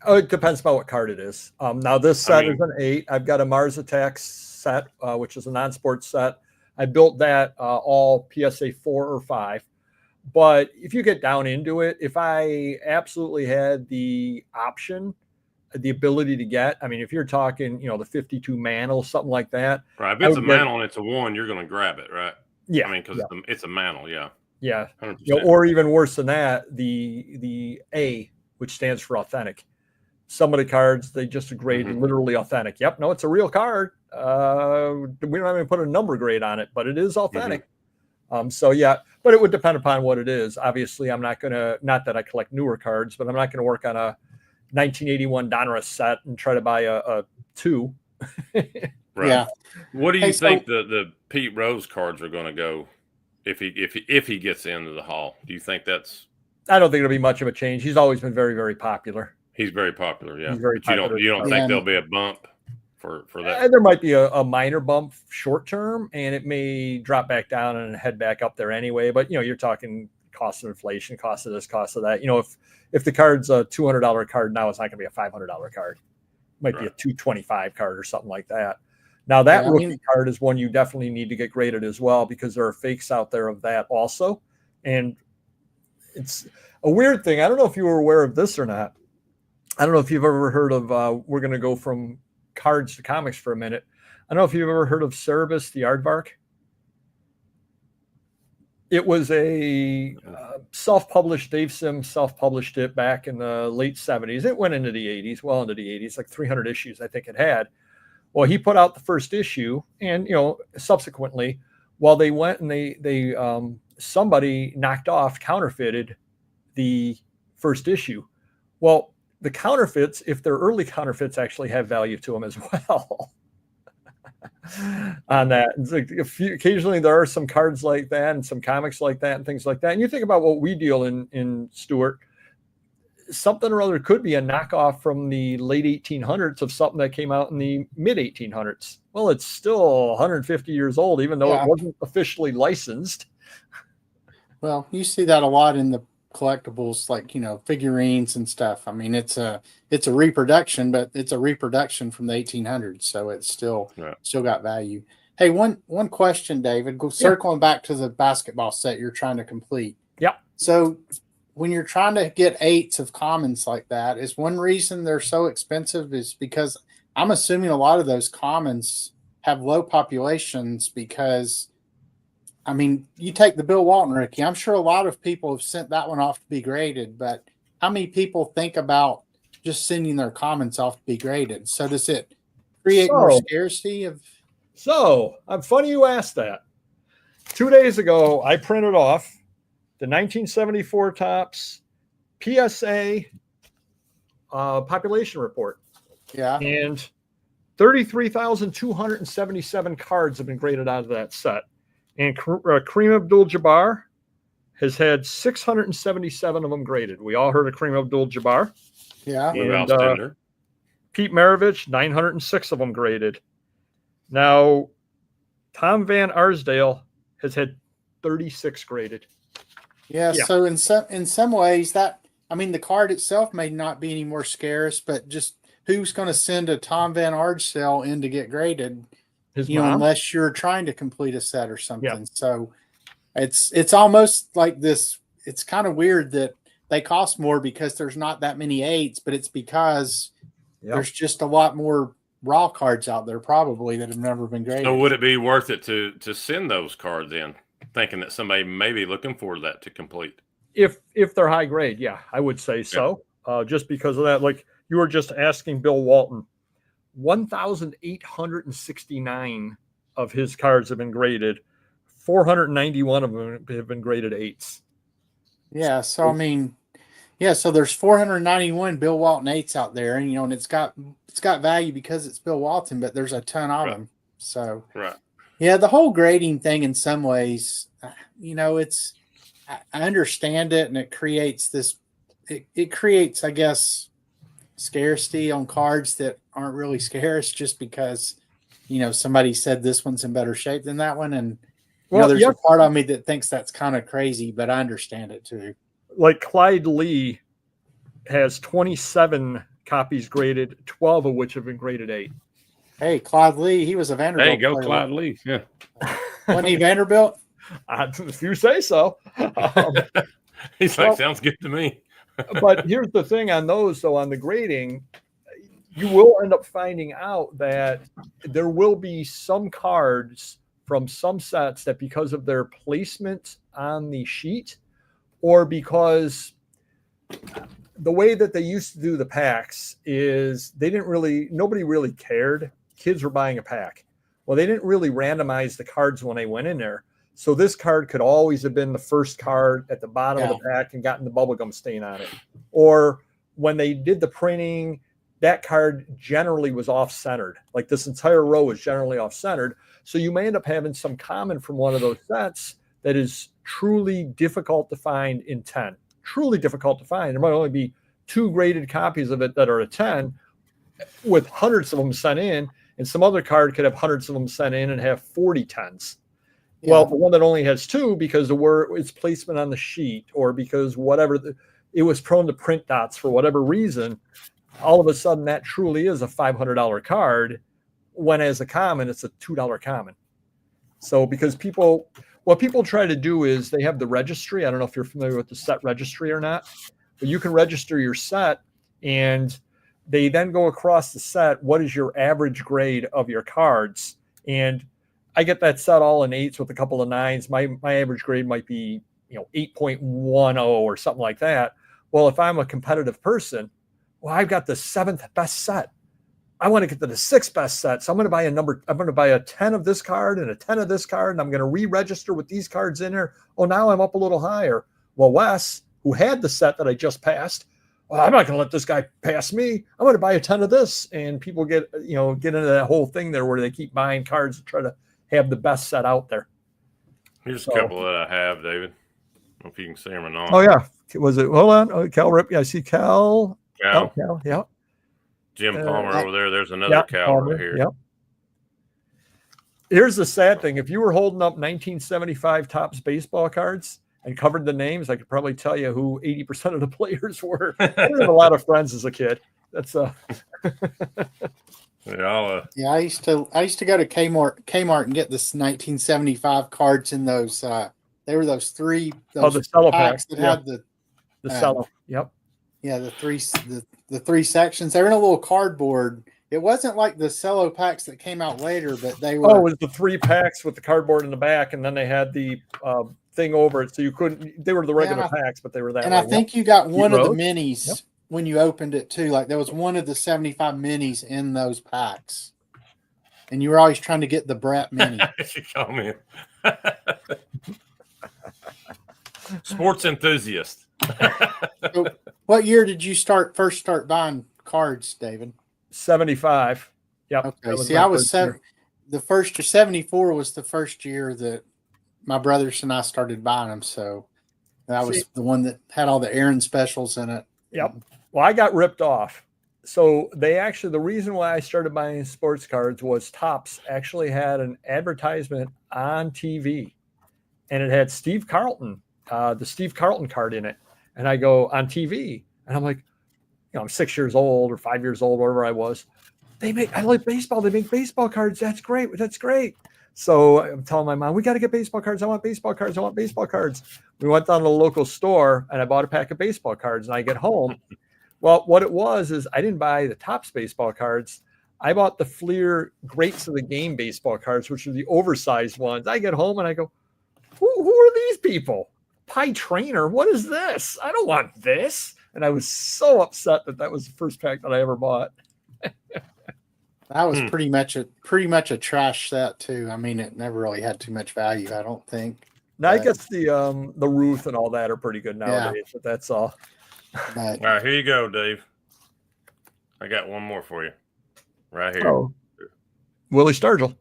Oh, it depends about what card it is. Now this set is an 8. I've got a Mars Attacks set, which is a non-sports set. I built that all PSA 4 or 5. But if you get down into it, if I absolutely had the option, the ability to get, I mean, if you're talking, the 52 mantle, something like that. Right. If it's a mantle and it's a 1, you're going to grab it, right? Yeah. I mean, because it's a mantle. Yeah. Yeah. 100%. Or even worse than that, the A, which stands for authentic. Some of the cards, they just grade literally authentic. Yep. No, it's a real card. We don't even put a number grade on it, but it is authentic. So yeah, but it would depend upon what it is. Obviously, I'm not that I collect newer cards, but I'm not going to work on a 1981 Donruss set and try to buy a 2. Right. Yeah. What do you think the Pete Rose cards are going to go if he gets into the Hall? Do you think that's? I don't think it'll be much of a change. He's always been very, very popular. He's very popular, yeah. He's very But popular. you don't Yeah. think there'll be a bump for that? And there might be a minor bump short term, and it may drop back down and head back up there anyway. But you're talking cost of inflation, cost of this, cost of that. If the card's a $200 card now, it's not going to be a $500 card. It might be a $225 card or something like that. Now that rookie card is one you definitely need to get graded as well, because there are fakes out there of that also. And it's a weird thing. I don't know if you were aware of this or not. I don't know if you've ever heard of, we're going to go from cards to comics for a minute. I don't know if you've ever heard of Cerebus the Aardvark. It was a self-published, Dave Sims self-published it back in the late 70s. It went into the 80s, well into the 80s, like 300 issues I think it had. Well, he put out the first issue, and subsequently, while they went and they somebody knocked off, counterfeited the first issue. Well, the counterfeits, if they're early counterfeits, actually have value to them as well. On that, it's like occasionally there are some cards like that and some comics like that and things like that. And you think about what we deal in Stuart, something or other could be a knockoff from the late 1800s of something that came out in the mid 1800s. Well, it's still 150 years old, even though it wasn't officially licensed. Well, you see that a lot in the collectibles, like figurines and stuff. I mean, it's a reproduction, but it's a reproduction from the 1800s, so it's still got value. Hey, one question, David. Circling back to the basketball set you're trying to complete. Yeah. So when you're trying to get 8s of commons like that, is one reason they're so expensive is because I'm assuming a lot of those commons have low populations because, I mean, you take the Bill Walton rookie. I'm sure a lot of people have sent that one off to be graded, but how many people think about just sending their comments off to be graded? So does it create more scarcity of? So I'm funny you asked that. 2 days ago, I printed off the 1974 Topps PSA population report. Yeah. And 33,277 cards have been graded out of that set. And Kareem Abdul-Jabbar has had 677 of them graded. We all heard of Kareem Abdul-Jabbar. Yeah. And, Pete Maravich, 906 of them graded. Now, Tom Van Arsdale has had 36 graded. Yeah. So in some ways that, I mean, the card itself may not be any more scarce, but just who's going to send a Tom Van Arsdale in to get graded? His mom? Unless you're trying to complete a set or something. Yeah. So it's almost like this. It's kind of weird that they cost more because there's not that many 8s, but it's because there's just a lot more raw cards out there probably that have never been graded. So would it be worth it to send those cards in, thinking that somebody may be looking for that to complete? If they're high grade, yeah, I would say so. Just because of that, like you were just asking Bill Walton, 1,869 of his cards have been graded. 491 of them have been graded 8s. Yeah, so I mean, so there's 491 Bill Walton 8s out there, and and it's got value because it's Bill Walton, but there's a ton of them. So yeah, the whole grading thing in some ways, it's I understand it, and it creates this. It creates, I guess, scarcity on cards that aren't really scarce just because somebody said this one's in better shape than that one, and there's a part of me that thinks that's kind of crazy, but I understand it too. Like Clyde Lee has 27 copies graded, 12 of which have been graded 8. Hey, Clyde Lee, he was a Vanderbilt. Hey, go Clyde Lee. Yeah. Wasn't he Vanderbilt? If you say so. He's like, sounds good to me. But here's the thing on those, though, on the grading, you will end up finding out that there will be some cards from some sets that, because of their placement on the sheet, or because the way that they used to do the packs is nobody really cared. Kids were buying a pack. Well, they didn't really randomize the cards when they went in there. So this card could always have been the first card at the bottom of the pack and gotten the bubblegum stain on it. Or when they did the printing, that card generally was off-centered. Like this entire row was generally off-centered. So you may end up having some common from one of those sets that is truly difficult to find in 10. Truly difficult to find. There might only be 2 graded copies of it that are a 10 with hundreds of them sent in, and some other card could have hundreds of them sent in and have 40 10s. Yeah. Well, the one that only has 2 because of where its placement on the sheet, or because whatever it was prone to print dots for whatever reason, all of a sudden that truly is a $500 card, when as a common it's a $2 common. So because what people try to do is they have the registry. I don't know if you're familiar with the set registry or not, but you can register your set, and they then go across the set. What is your average grade of your cards? And I get that set all in 8s with a couple of 9s. My average grade might be 8.10 or something like that. Well, if I'm a competitive person, well, I've got the 7th best set. I want to get to the 6th best set. So I'm going to buy a 10 of this card and a 10 of this card, and I'm going to re-register with these cards in there. Oh, now I'm up a little higher. Well, Wes, who had the set that I just passed, well, I'm not going to let this guy pass me. I'm going to buy a 10 of this. And people get into that whole thing there where they keep buying cards to try to have the best set out there. Here's a couple that I have, David. I don't know if you can see them or not. Oh, yeah. Was it? Hold on. Oh, Cal Rip. Yeah, I see Cal. Cal. Oh, Cal. Yeah. Jim Palmer over there. There's another Cal Palmer, right here. Yep. Here's the sad thing. If you were holding up 1975 Topps baseball cards and covered the names, I could probably tell you who 80% of the players were. I had a lot of friends as a kid. That's Yeah, I used to go to Kmart and get this 1975 cards in those. They were those the cello packs that had the cello. Yep. Yeah, the three sections. They were in a little cardboard. It wasn't like the cello packs that came out later, but they were. Oh, it was the 3 packs with the cardboard in the back, and then they had the thing over it, so you couldn't. They were the regular packs, but they were that. And way. I think you got one of the minis when you opened it too. Like there was one of the 75 minis in those packs, and you were always trying to get the Brett mini. you call me sports enthusiast. So what year did you first start buying cards, David? 75. Yep. Okay. See, I was the first year. 74 was the first year that my brothers and I started buying them. So that was the one that had all the Aaron specials in it. Yep. Well, I got ripped off. So the reason why I started buying sports cards was Topps actually had an advertisement on TV, and it had Steve Carlton, the Steve Carlton card in it. And I go on TV, and I'm like, I'm 6 years old or 5 years old, whatever I was. I like baseball. They make baseball cards. That's great. That's great. So I'm telling my mom, we got to get baseball cards. I want baseball cards. I want baseball cards. We went down to the local store, and I bought a pack of baseball cards, and I get home. Well, what it was is I didn't buy the Topps baseball cards. I bought the Fleer Greats of the Game baseball cards, which are the oversized ones. I get home, and I go, who are these people? Pie Trainer, what is this? I don't want this. And I was so upset that was the first pack that I ever bought. That was pretty much a trash set too. I mean, it never really had too much value, I don't think. Now I guess the Ruth and all that are pretty good nowadays, but that's all. But, all right, here you go, Dave. I got one more for you, right here. Oh, Willie Stargell.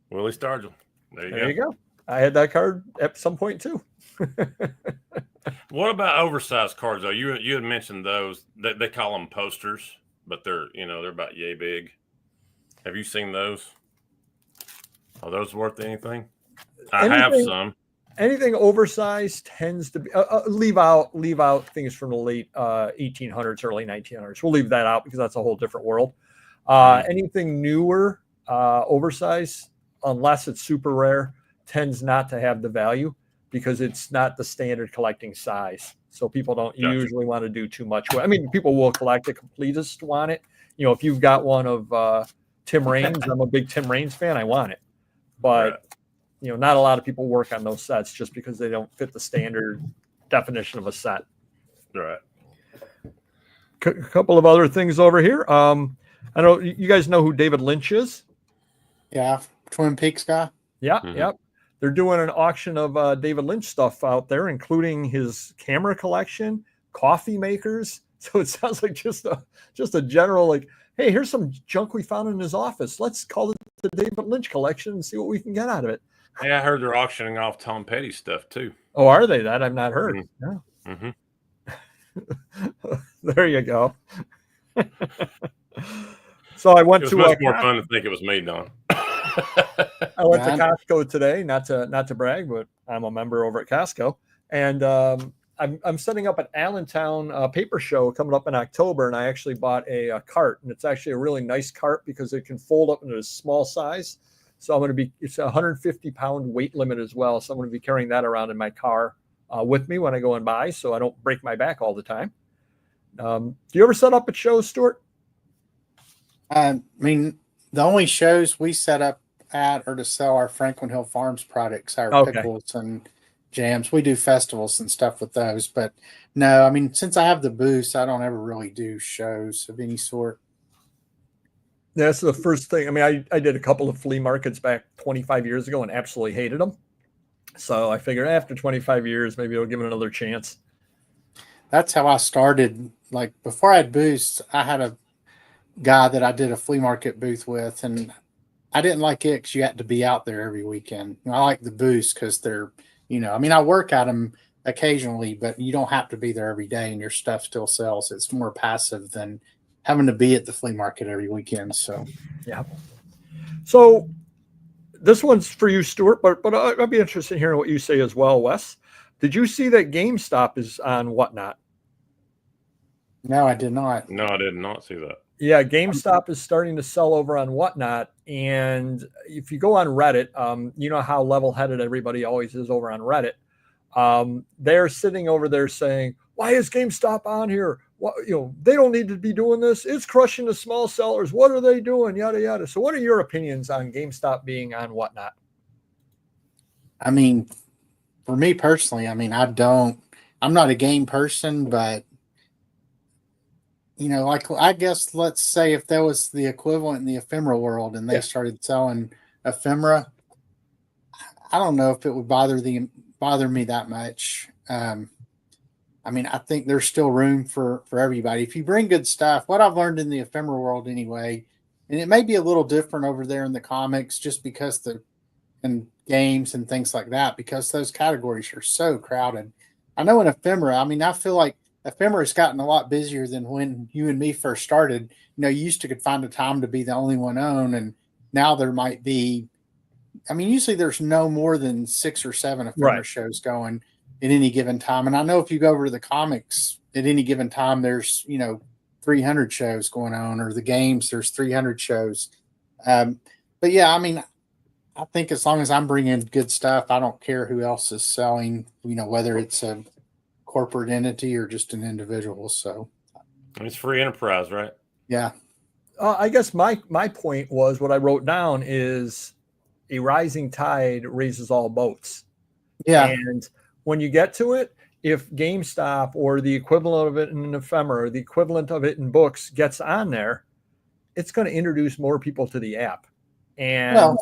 Willie Stargell. There you go. I had that card at some point too. What about oversized cards though? You had mentioned those. They call them posters, but they're about yay big. Have you seen those? Are those worth anything? I have some. Anything oversized tends to be leave out things from the late 1800s, early 1900s. We'll leave that out because that's a whole different world. Anything newer, oversized, unless it's super rare, tends not to have the value because it's not the standard collecting size. So people don't usually want to do too much. I mean, people will collect a completist want it. If you've got one of Tim Raines, I'm a big Tim Raines fan. I want it, but not a lot of people work on those sets just because they don't fit the standard definition of a set. Right. A couple of other things over here. I know you guys know who David Lynch is. Yeah, Twin Peaks guy. Yeah, Yep. They're doing an auction of David Lynch stuff out there, including his camera collection, coffee makers. So it sounds like just a general like, hey, here's some junk we found in his office. Let's call it the David Lynch collection and see what we can get out of it. Yeah, I heard they're auctioning off Tom Petty stuff too. Oh, are they? That I've not heard. Mm-hmm. Yeah. There you go. So I went It was to much more fun to think it was me, Don. I went to Costco today, not to brag, but I'm a member over at Costco, and I'm setting up an Allentown paper show coming up in October, and I actually bought a cart, and it's actually a really nice cart because it can fold up into a small size. So it's a 150-pound weight limit as well. So I'm going to be carrying that around in my car with me when I go and buy, so I don't break my back all the time. Do you ever set up at shows, Stuart? I mean, the only shows we set up at are to sell our Franklin Hill Farms products, our pickles and jams. We do festivals and stuff with those, but no, I mean, since I have the booth, I don't ever really do shows of any sort. That's the first thing. I mean, I did a couple of flea markets back 25 years ago and absolutely hated them. So I figured after 25 years, maybe I'll give it another chance. That's how I started. Like before I had booths, I had a guy that I did a flea market booth with, and I didn't like it because you had to be out there every weekend. I like the booths because they're, I mean, I work at them occasionally, but you don't have to be there every day and your stuff still sells. It's more passive than having to be at the flea market every weekend. So, yeah. So this one's for you, Stuart, but I'd be interested in hearing what you say as well, Wes. Did you see that GameStop is on Whatnot? No, I did not. No, I did not see that. Yeah, GameStop is starting to sell over on Whatnot. And if you go on Reddit, you know how level-headed everybody always is over on Reddit. They're sitting over there saying, why is GameStop on here? What, they don't need to be doing this. It's crushing the small sellers. What are they doing? Yada, yada. So what are your opinions on GameStop being on Whatnot? I mean, for me personally, I mean, I'm not a game person, but like I guess let's say if there was the equivalent in the ephemera world and they started selling ephemera, I don't know if it would bother me that much. I mean, I think there's still room for everybody. If you bring good stuff, what I've learned in the ephemera world anyway, and it may be a little different over there in the comics just because and games and things like that, because those categories are so crowded. I know in ephemera, I mean, I feel like ephemera's gotten a lot busier than when you and me first started. You used to could find a time to be the only one on, and now there might be, I mean, usually there's no more than 6 or 7 ephemera shows going at any given time. And I know if you go over to the comics at any given time, there's, 300 shows going on, or the games, there's 300 shows. But yeah, I mean, I think as long as I'm bringing good stuff, I don't care who else is selling, whether it's a corporate entity or just an individual. So it's free enterprise, right? Yeah. I guess my point was, what I wrote down is a rising tide raises all boats. Yeah. And when you get to it, if GameStop or the equivalent of it in an ephemera, or the equivalent of it in books gets on there, it's going to introduce more people to the app. And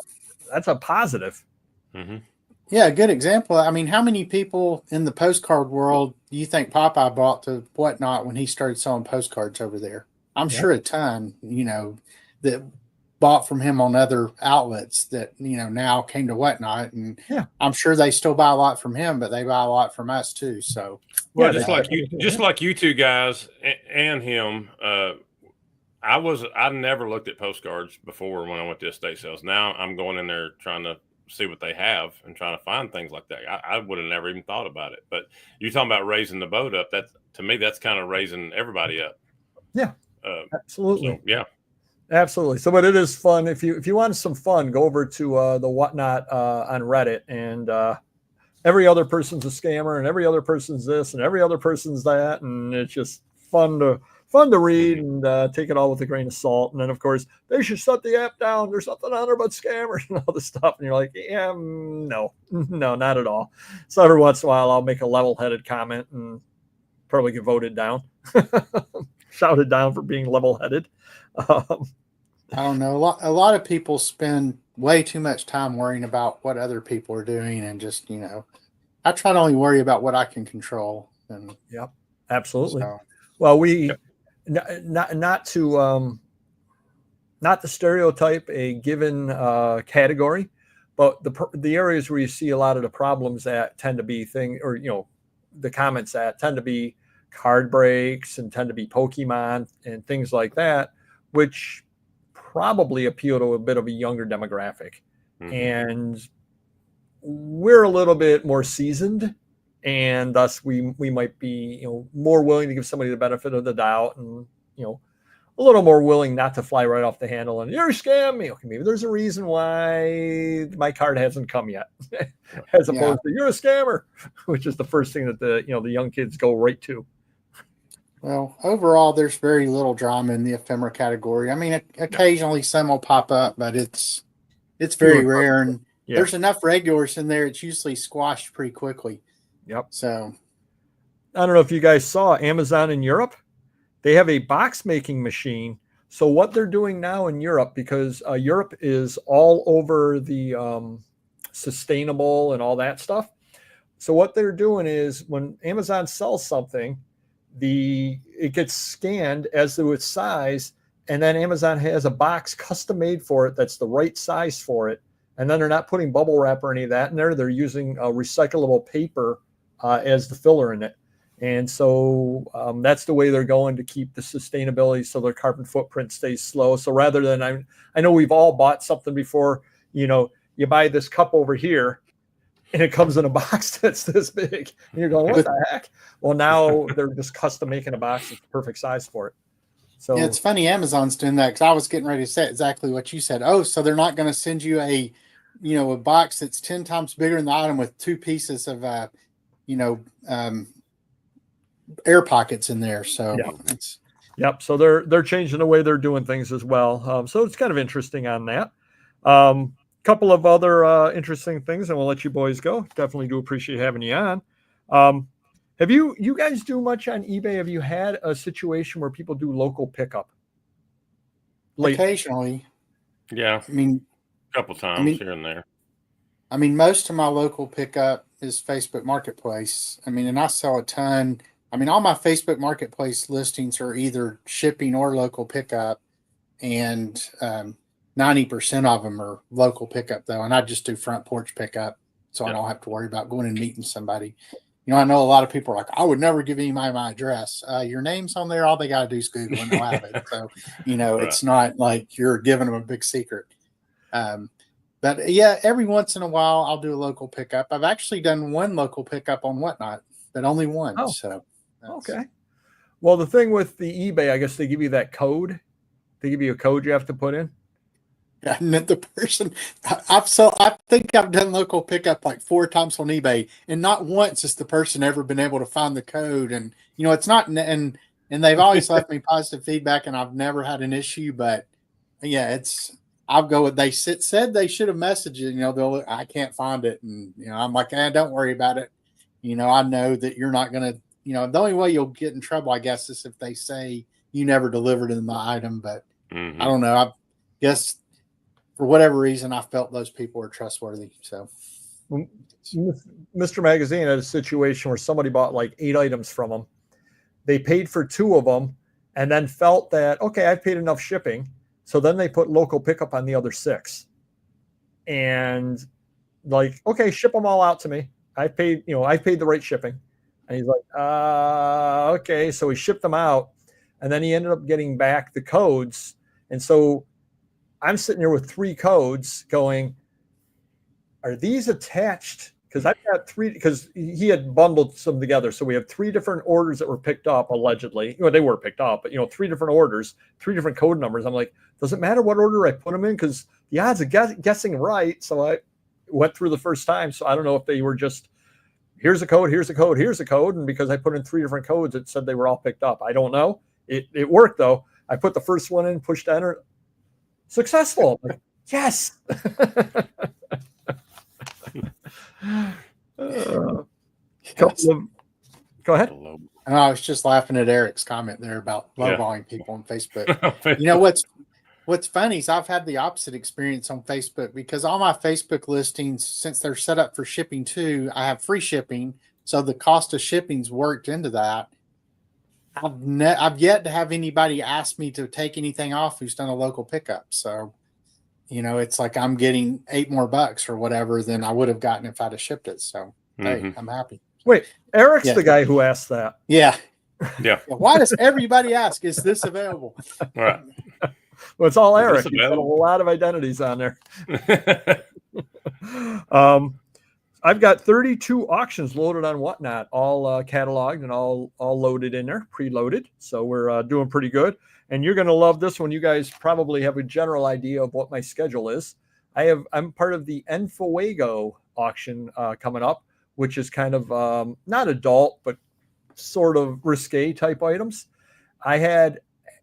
that's a positive. Mm-hmm. Yeah, a good example. I mean, how many people in the postcard world do you think Popeye bought to Whatnot when he started selling postcards over there? I'm sure a ton, that bought from him on other outlets that, now came to Whatnot. And I'm sure they still buy a lot from him, but they buy a lot from us too. So, well, just like you two guys and him, I never looked at postcards before when I went to estate sales. Now I'm going in there trying to see what they have and trying to find things like that. I would have never even thought about it. But you're talking about raising the boat up. That, to me, that's kind of raising everybody up. Yeah, absolutely. So, yeah, absolutely. So, but it is fun. If you want some fun, go over to the Whatnot on Reddit, and every other person's a scammer, and every other person's this, and every other person's that, and it's just fun to read and take it all with a grain of salt. And then, of course, they should shut the app down. There's nothing on there but scammers and all this stuff. And you're like, yeah, no, not at all. So every once in a while, I'll make a level-headed comment and probably get voted down, shouted down for being level-headed. I don't know. A lot of people spend way too much time worrying about what other people are doing, and just, I try to only worry about what I can control. And yep, absolutely. So. Well, not to stereotype a given category, but the areas where you see a lot of the problems that tend to be the comments that tend to be card breaks and tend to be Pokemon and things like that, which probably appeal to a bit of a younger demographic. Mhm. And we're a little bit more seasoned, and thus we might be more willing to give somebody the benefit of the doubt, and a little more willing not to fly right off the handle and you're a scam. Maybe there's a reason why my card hasn't come yet, as opposed to you're a scammer, which is the first thing that the young kids go right to. Well, overall, there's very little drama in the ephemera category. I mean, occasionally some will pop up, but it's very rare, and there's enough regulars in there. It's usually squashed pretty quickly. Yep. So, I don't know if you guys saw Amazon in Europe. They have a box making machine. So what they're doing now in Europe, because Europe is all over the sustainable and all that stuff. So what they're doing is when Amazon sells something, it gets scanned as to its size, and then Amazon has a box custom made for it that's the right size for it. And then they're not putting bubble wrap or any of that in there. They're using recyclable paper as the filler in it. And so that's the way they're going to keep the sustainability, so their carbon footprint stays low. So rather than, I know we've all bought something before, you buy this cup over here and it comes in a box that's this big. And you're going, what the heck? Well, now they're just custom making a box that's the perfect size for it. So yeah, it's funny Amazon's doing that, because I was getting ready to say exactly what you said. Oh, so they're not going to send you a box that's 10 times bigger than the item with 2 pieces of, air pockets in there. So yep. So they're changing the way they're doing things as well. So it's kind of interesting on that. Couple of other interesting things, and we'll let you boys go. Definitely do appreciate having you on. Have you guys do much on eBay? Have you had a situation where people do local pickup? Occasionally. Yeah. I mean, a couple times here and there. I mean, most of my local pickup is Facebook Marketplace. I mean, and I sell a ton. I mean, all my Facebook Marketplace listings are either shipping or local pickup, and 90% of them are local pickup, though. And I just do front porch pickup, so I don't have to worry about going and meeting somebody. I know a lot of people are like, I would never give anybody my address. Your name's on there. All they got to do is Google and they'll have it. So, Right. It's not like you're giving them a big secret. But yeah, every once in a while, I'll do a local pickup. I've actually done one local pickup on Whatnot, but only one. Oh. So, okay. Well, the thing with the eBay, I guess they give you that code. They give you a code you have to put in. And the person I think I've done local pickup like 4 times on eBay, and not once has the person ever been able to find the code. And it's not, and they've always left me positive feedback, and I've never had an issue. But yeah, I'll go with, they said they should have messaged it. I can't find it, and I'm like, don't worry about it. I know that you're not gonna. The only way you'll get in trouble, I guess, is if they say you never delivered in my item. But I don't know. I guess for whatever reason, I felt those people were trustworthy. So, Mr. Magazine had a situation where somebody bought like 8 items from them. They paid for 2 of them, and then felt that, okay, I've paid enough shipping. So then they put local pickup on the other 6, and like, okay, ship them all out to me. I paid the right shipping. And he's like, okay. So he shipped them out, and then he ended up getting back the codes. And so I'm sitting here with 3 codes going, are these attached? Because I've got 3, because he had bundled some together. So we have 3 different orders that were picked up, allegedly. They were picked up, but 3 different orders, 3 different code numbers. I'm like, does it matter what order I put them in? Because the odds of guessing right. So I went through the first time. So I don't know if they were just, here's a code, here's a code, here's a code. And because I put in 3 different codes, it said they were all picked up. I don't know. It worked, though. I put the first one in, pushed enter. Successful. Like, yes. Go ahead. I was just laughing at Eric's comment there about lowballing people on Facebook. What's funny is I've had the opposite experience on Facebook, because all my Facebook listings, since they're set up for shipping too, I have free shipping. So the cost of shipping's worked into that. I've yet to have anybody ask me to take anything off who's done a local pickup. So, it's like I'm getting $8 more or whatever than I would have gotten if I'd have shipped it. So, hey, I'm happy. Wait, Eric's the guy who asked that. Yeah. Yeah. Why does everybody ask, is this available? Right. Well, it's all Is Eric. this He's got a available? lot of identities on there. I've got 32 auctions loaded on Whatnot, all cataloged and all loaded in there, preloaded. So we're doing pretty good. And you're going to love this one. You guys probably have a general idea of what my schedule is. I'm part of the Enfuego auction coming up, which is kind of not adult, but sort of risque type items. I had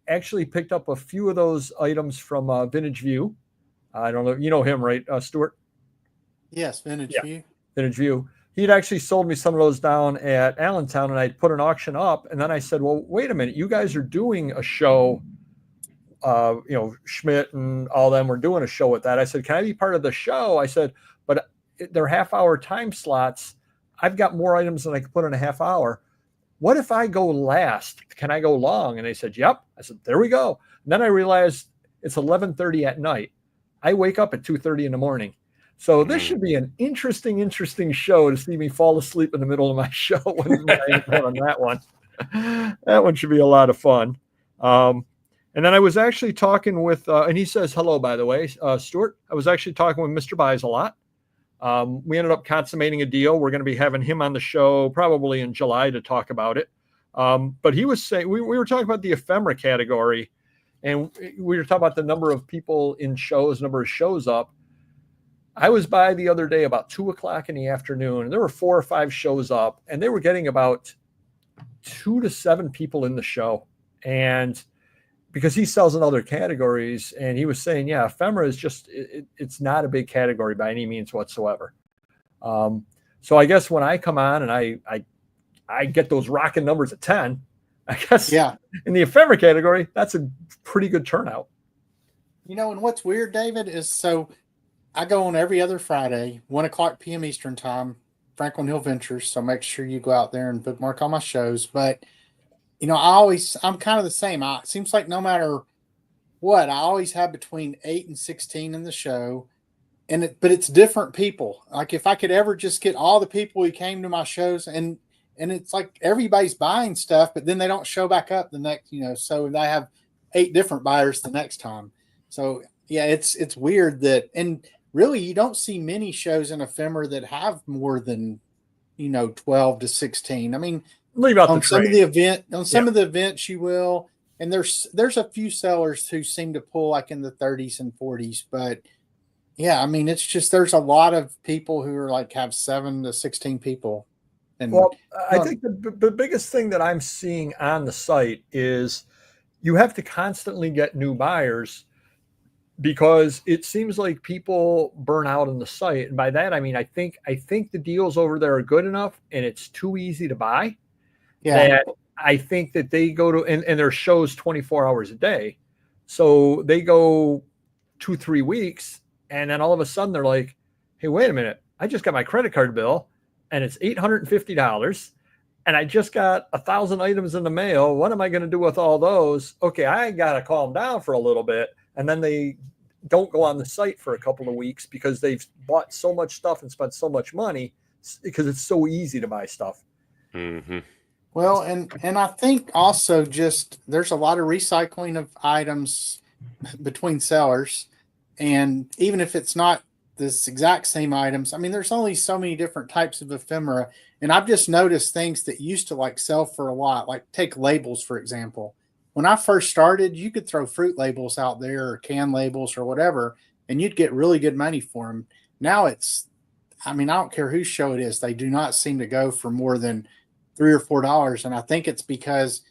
actually picked up a few of those items from Vintage View. I don't know, you know him, right, Stuart? Yes, Vintage View. Vintage View. He'd actually sold me some of those down at Allentown, and I put an auction up. And then I said, well, wait a minute, you guys are doing a show. Schmidt and all them were doing a show with that. I said, can I be part of the show? I said, but they're half-hour time slots. I've got more items than I could put in a half hour. What if I go last? Can I go long? And they said, yep. I said, there we go. And then I realized it's 11:30 at night. I wake up at 2:30 in the morning. So this should be an interesting show to see me fall asleep in the middle of my show when I am on that one. That one should be a lot of fun. And then I was actually talking with, and he says hello, by the way, Stuart. I was actually talking with Mr. Buys a lot. We ended up consummating a deal. We're going to be having him on the show probably in July to talk about it. But he was saying, we were talking about the ephemera category, and we were talking about the number of people in shows, number of shows up. I was by the other day about 2:00 in the afternoon, and there were 4 or 5 shows up, and they were getting about 2 to 7 people in the show. And because he sells in other categories, and he was saying, yeah, ephemera is just, it's not a big category by any means whatsoever. So I guess when I come on and I get those rocking numbers at 10, I guess in the ephemera category, that's a pretty good turnout. And what's weird, David, is so I go on every other Friday, 1:00 p.m. Eastern time, Franklin Hill Ventures. So make sure you go out there and bookmark all my shows. But, I'm kind of the same. It seems like no matter what, I always have between 8 and 16 in the show. But it's different people. Like if I could ever just get all the people who came to my shows, and it's like everybody's buying stuff, but then they don't show back up the next, so they have 8 different buyers the next time. So yeah, it's weird that, and really you don't see many shows in ephemera that have more than 12 to 16. I mean, leave out on the some trade. of the event, on some of the events you will, and there's a few sellers who seem to pull like in the 30s and 40s, but yeah, I mean, it's just, there's a lot of people who are like have 7 to 16 people. And well, I think the biggest thing that I'm seeing on the site is you have to constantly get new buyers, because it seems like people burn out on the site. And by that, I mean, I think the deals over there are good enough and it's too easy to buy. yeah, That I think that they go to, and their shows 24 hours a day. So they go 2-3 weeks, and then all of a sudden they're like, hey, wait a minute. I just got my credit card bill and it's $850. And I just got 1,000 items in the mail. What am I going to do with all those? Okay, I got to calm down for a little bit. And then they don't go on the site for a couple of weeks because they've bought so much stuff and spent so much money because it's so easy to buy stuff. Mm-hmm. Well, and I think also just there's a lot of recycling of items between sellers, and even if it's not this exact same items, I mean, there's only so many different types of ephemera, and I've just noticed things that used to like sell for a lot, like take labels for example. When I first started, you could throw fruit labels out there or can labels or whatever, and you'd get really good money for them. Now I don't care whose show it is, they do not seem to go for more than $3 or $4. And I think it's because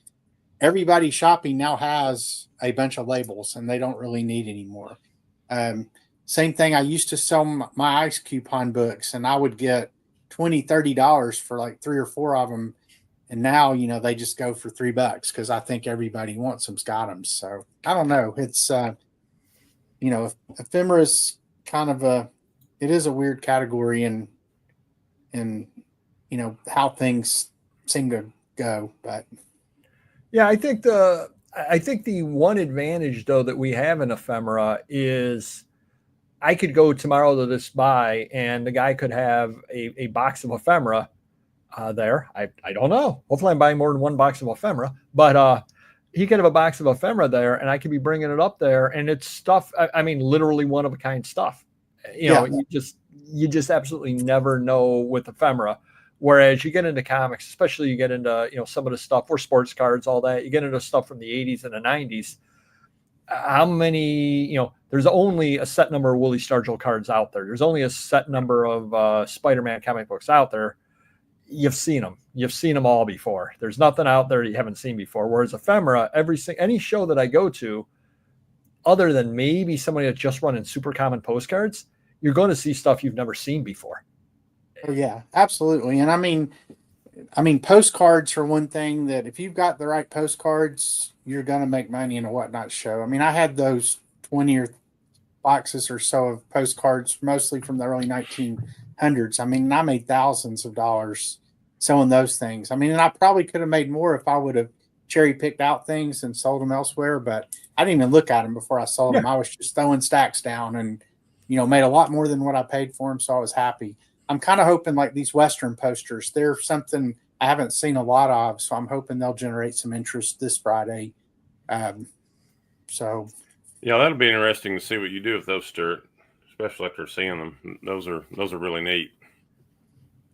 everybody shopping now has a bunch of labels and they don't really need anymore. Same thing. I used to sell my ice coupon books and I would get $20, $30 for like 3 or 4 of them. And now, they just go for $3 because I think everybody wants them, got them. So I don't know. It's, ephemera is kind of it is a weird category and how things seem to go. But yeah, I think the one advantage though that we have in ephemera is I could go tomorrow to this buy and the guy could have a box of ephemera there. I don't know. Hopefully I'm buying more than one box of ephemera, but he could have a box of ephemera there, and I could be bringing it up there, and it's stuff. I mean, literally one of a kind stuff. You know, you just absolutely never know with ephemera. Whereas you get into comics, especially you get into some of the stuff or sports cards, all that. You get into stuff from the 80s and the 90s. How many? There's only a set number of Willie Stargell cards out there. There's only a set number of Spider-Man comic books out there. You've seen them. You've seen them all before. There's nothing out there you haven't seen before. Whereas ephemera, any show that I go to, other than maybe somebody that's just running super common postcards, you're going to see stuff you've never seen before. Oh, yeah, absolutely. And I mean, postcards are one thing that if you've got the right postcards, you're going to make money in a Whatnot show. I mean, I had those 20 or boxes or so of postcards, mostly from the early 1900s. I mean, I made thousands of dollars selling those things. I mean, and I probably could have made more if I would have cherry picked out things and sold them elsewhere, but I didn't even look at them before I sold them. I was just throwing stacks down and, made a lot more than what I paid for them. So I was happy. I'm kind of hoping like these Western posters, they're something I haven't seen a lot of. So I'm hoping they'll generate some interest this Friday. So yeah, that'll be interesting to see what you do with those, Stuart, especially after seeing them. Those are really neat.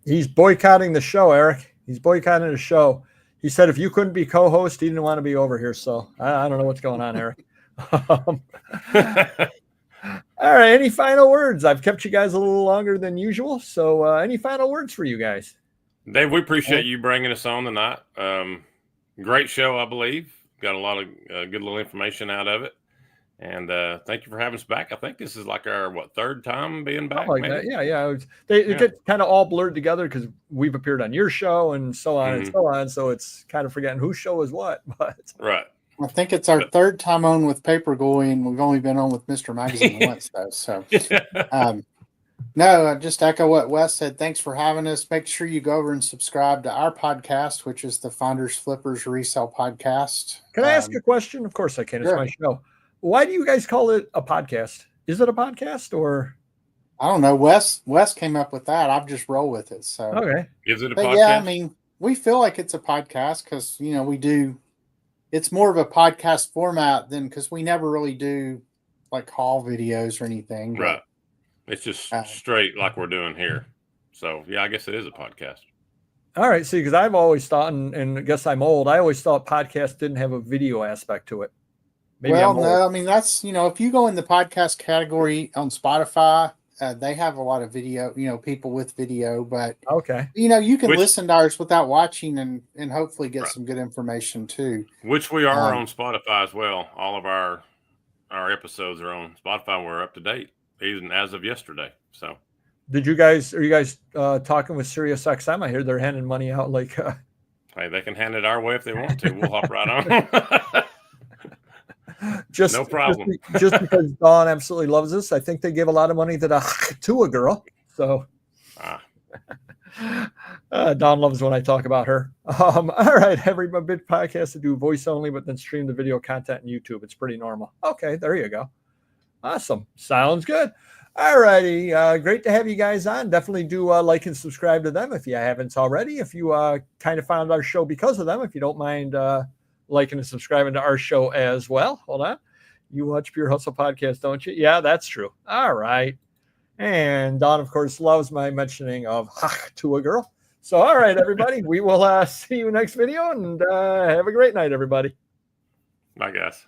He's boycotting the show, Eric. He's boycotting the show. He said if you couldn't be co-host, he didn't want to be over here. So I don't know what's going on, Eric. All right. Any final words? I've kept you guys a little longer than usual. So any final words for you guys? Dave, we appreciate you bringing us on tonight. Great show, I believe. Got a lot of good little information out of it. And thank you for having us back. I think this is like our, third time being back? Like that. Yeah. It gets kind of all blurred together because we've appeared on your show and so on and so on. So it's kind of forgetting whose show is what. But right. I think it's our third time on with Paper Goy, and we've only been on with Mr. Magazine once, though. So, no, I just echo what Wes said. Thanks for having us. Make sure you go over and subscribe to our podcast, which is the Finders Flippers Resell podcast. Can I ask a question? Of course I can. It's my show. Why do you guys call it a podcast? Is it a podcast or? I don't know. Wes came up with that. I've just roll with it. So okay. Is it a podcast? Yeah, I mean, we feel like it's a podcast because we do. It's more of a podcast format than because we never really do like haul videos or anything. Right. It's just straight like we're doing here. So yeah, I guess it is a podcast. All right. See, because I've always thought, and I guess I'm old, I always thought podcasts didn't have a video aspect to it. Maybe no, I mean, that's, if you go in the podcast category on Spotify, they have a lot of video, people with video, but okay. You can listen to ours without watching and hopefully get some good information too. Which we are on Spotify as well. All of our episodes are on Spotify. We're up to date, even as of yesterday. So are you guys talking with SiriusXM? I hear they're handing money out like hey, they can hand it our way if they want to. We'll hop right on. No problem. Just because Dawn absolutely loves us, I think they give a lot of money to a girl. So Dawn loves when I talk about her. All right, every big podcast to do voice only, but then stream the video content on YouTube. It's pretty normal. Okay, there you go. Awesome. Sounds good. All righty. Great to have you guys on. Definitely do like and subscribe to them if you haven't already. If you kind of found our show because of them, if you don't mind liking and subscribing to our show as well. Hold on. You watch Pure Hustle Podcast, don't you? Yeah, that's true. All right. And Dawn, of course, loves my mentioning of to a girl. So, all right, everybody. We will see you next video and have a great night, everybody. Bye, guys.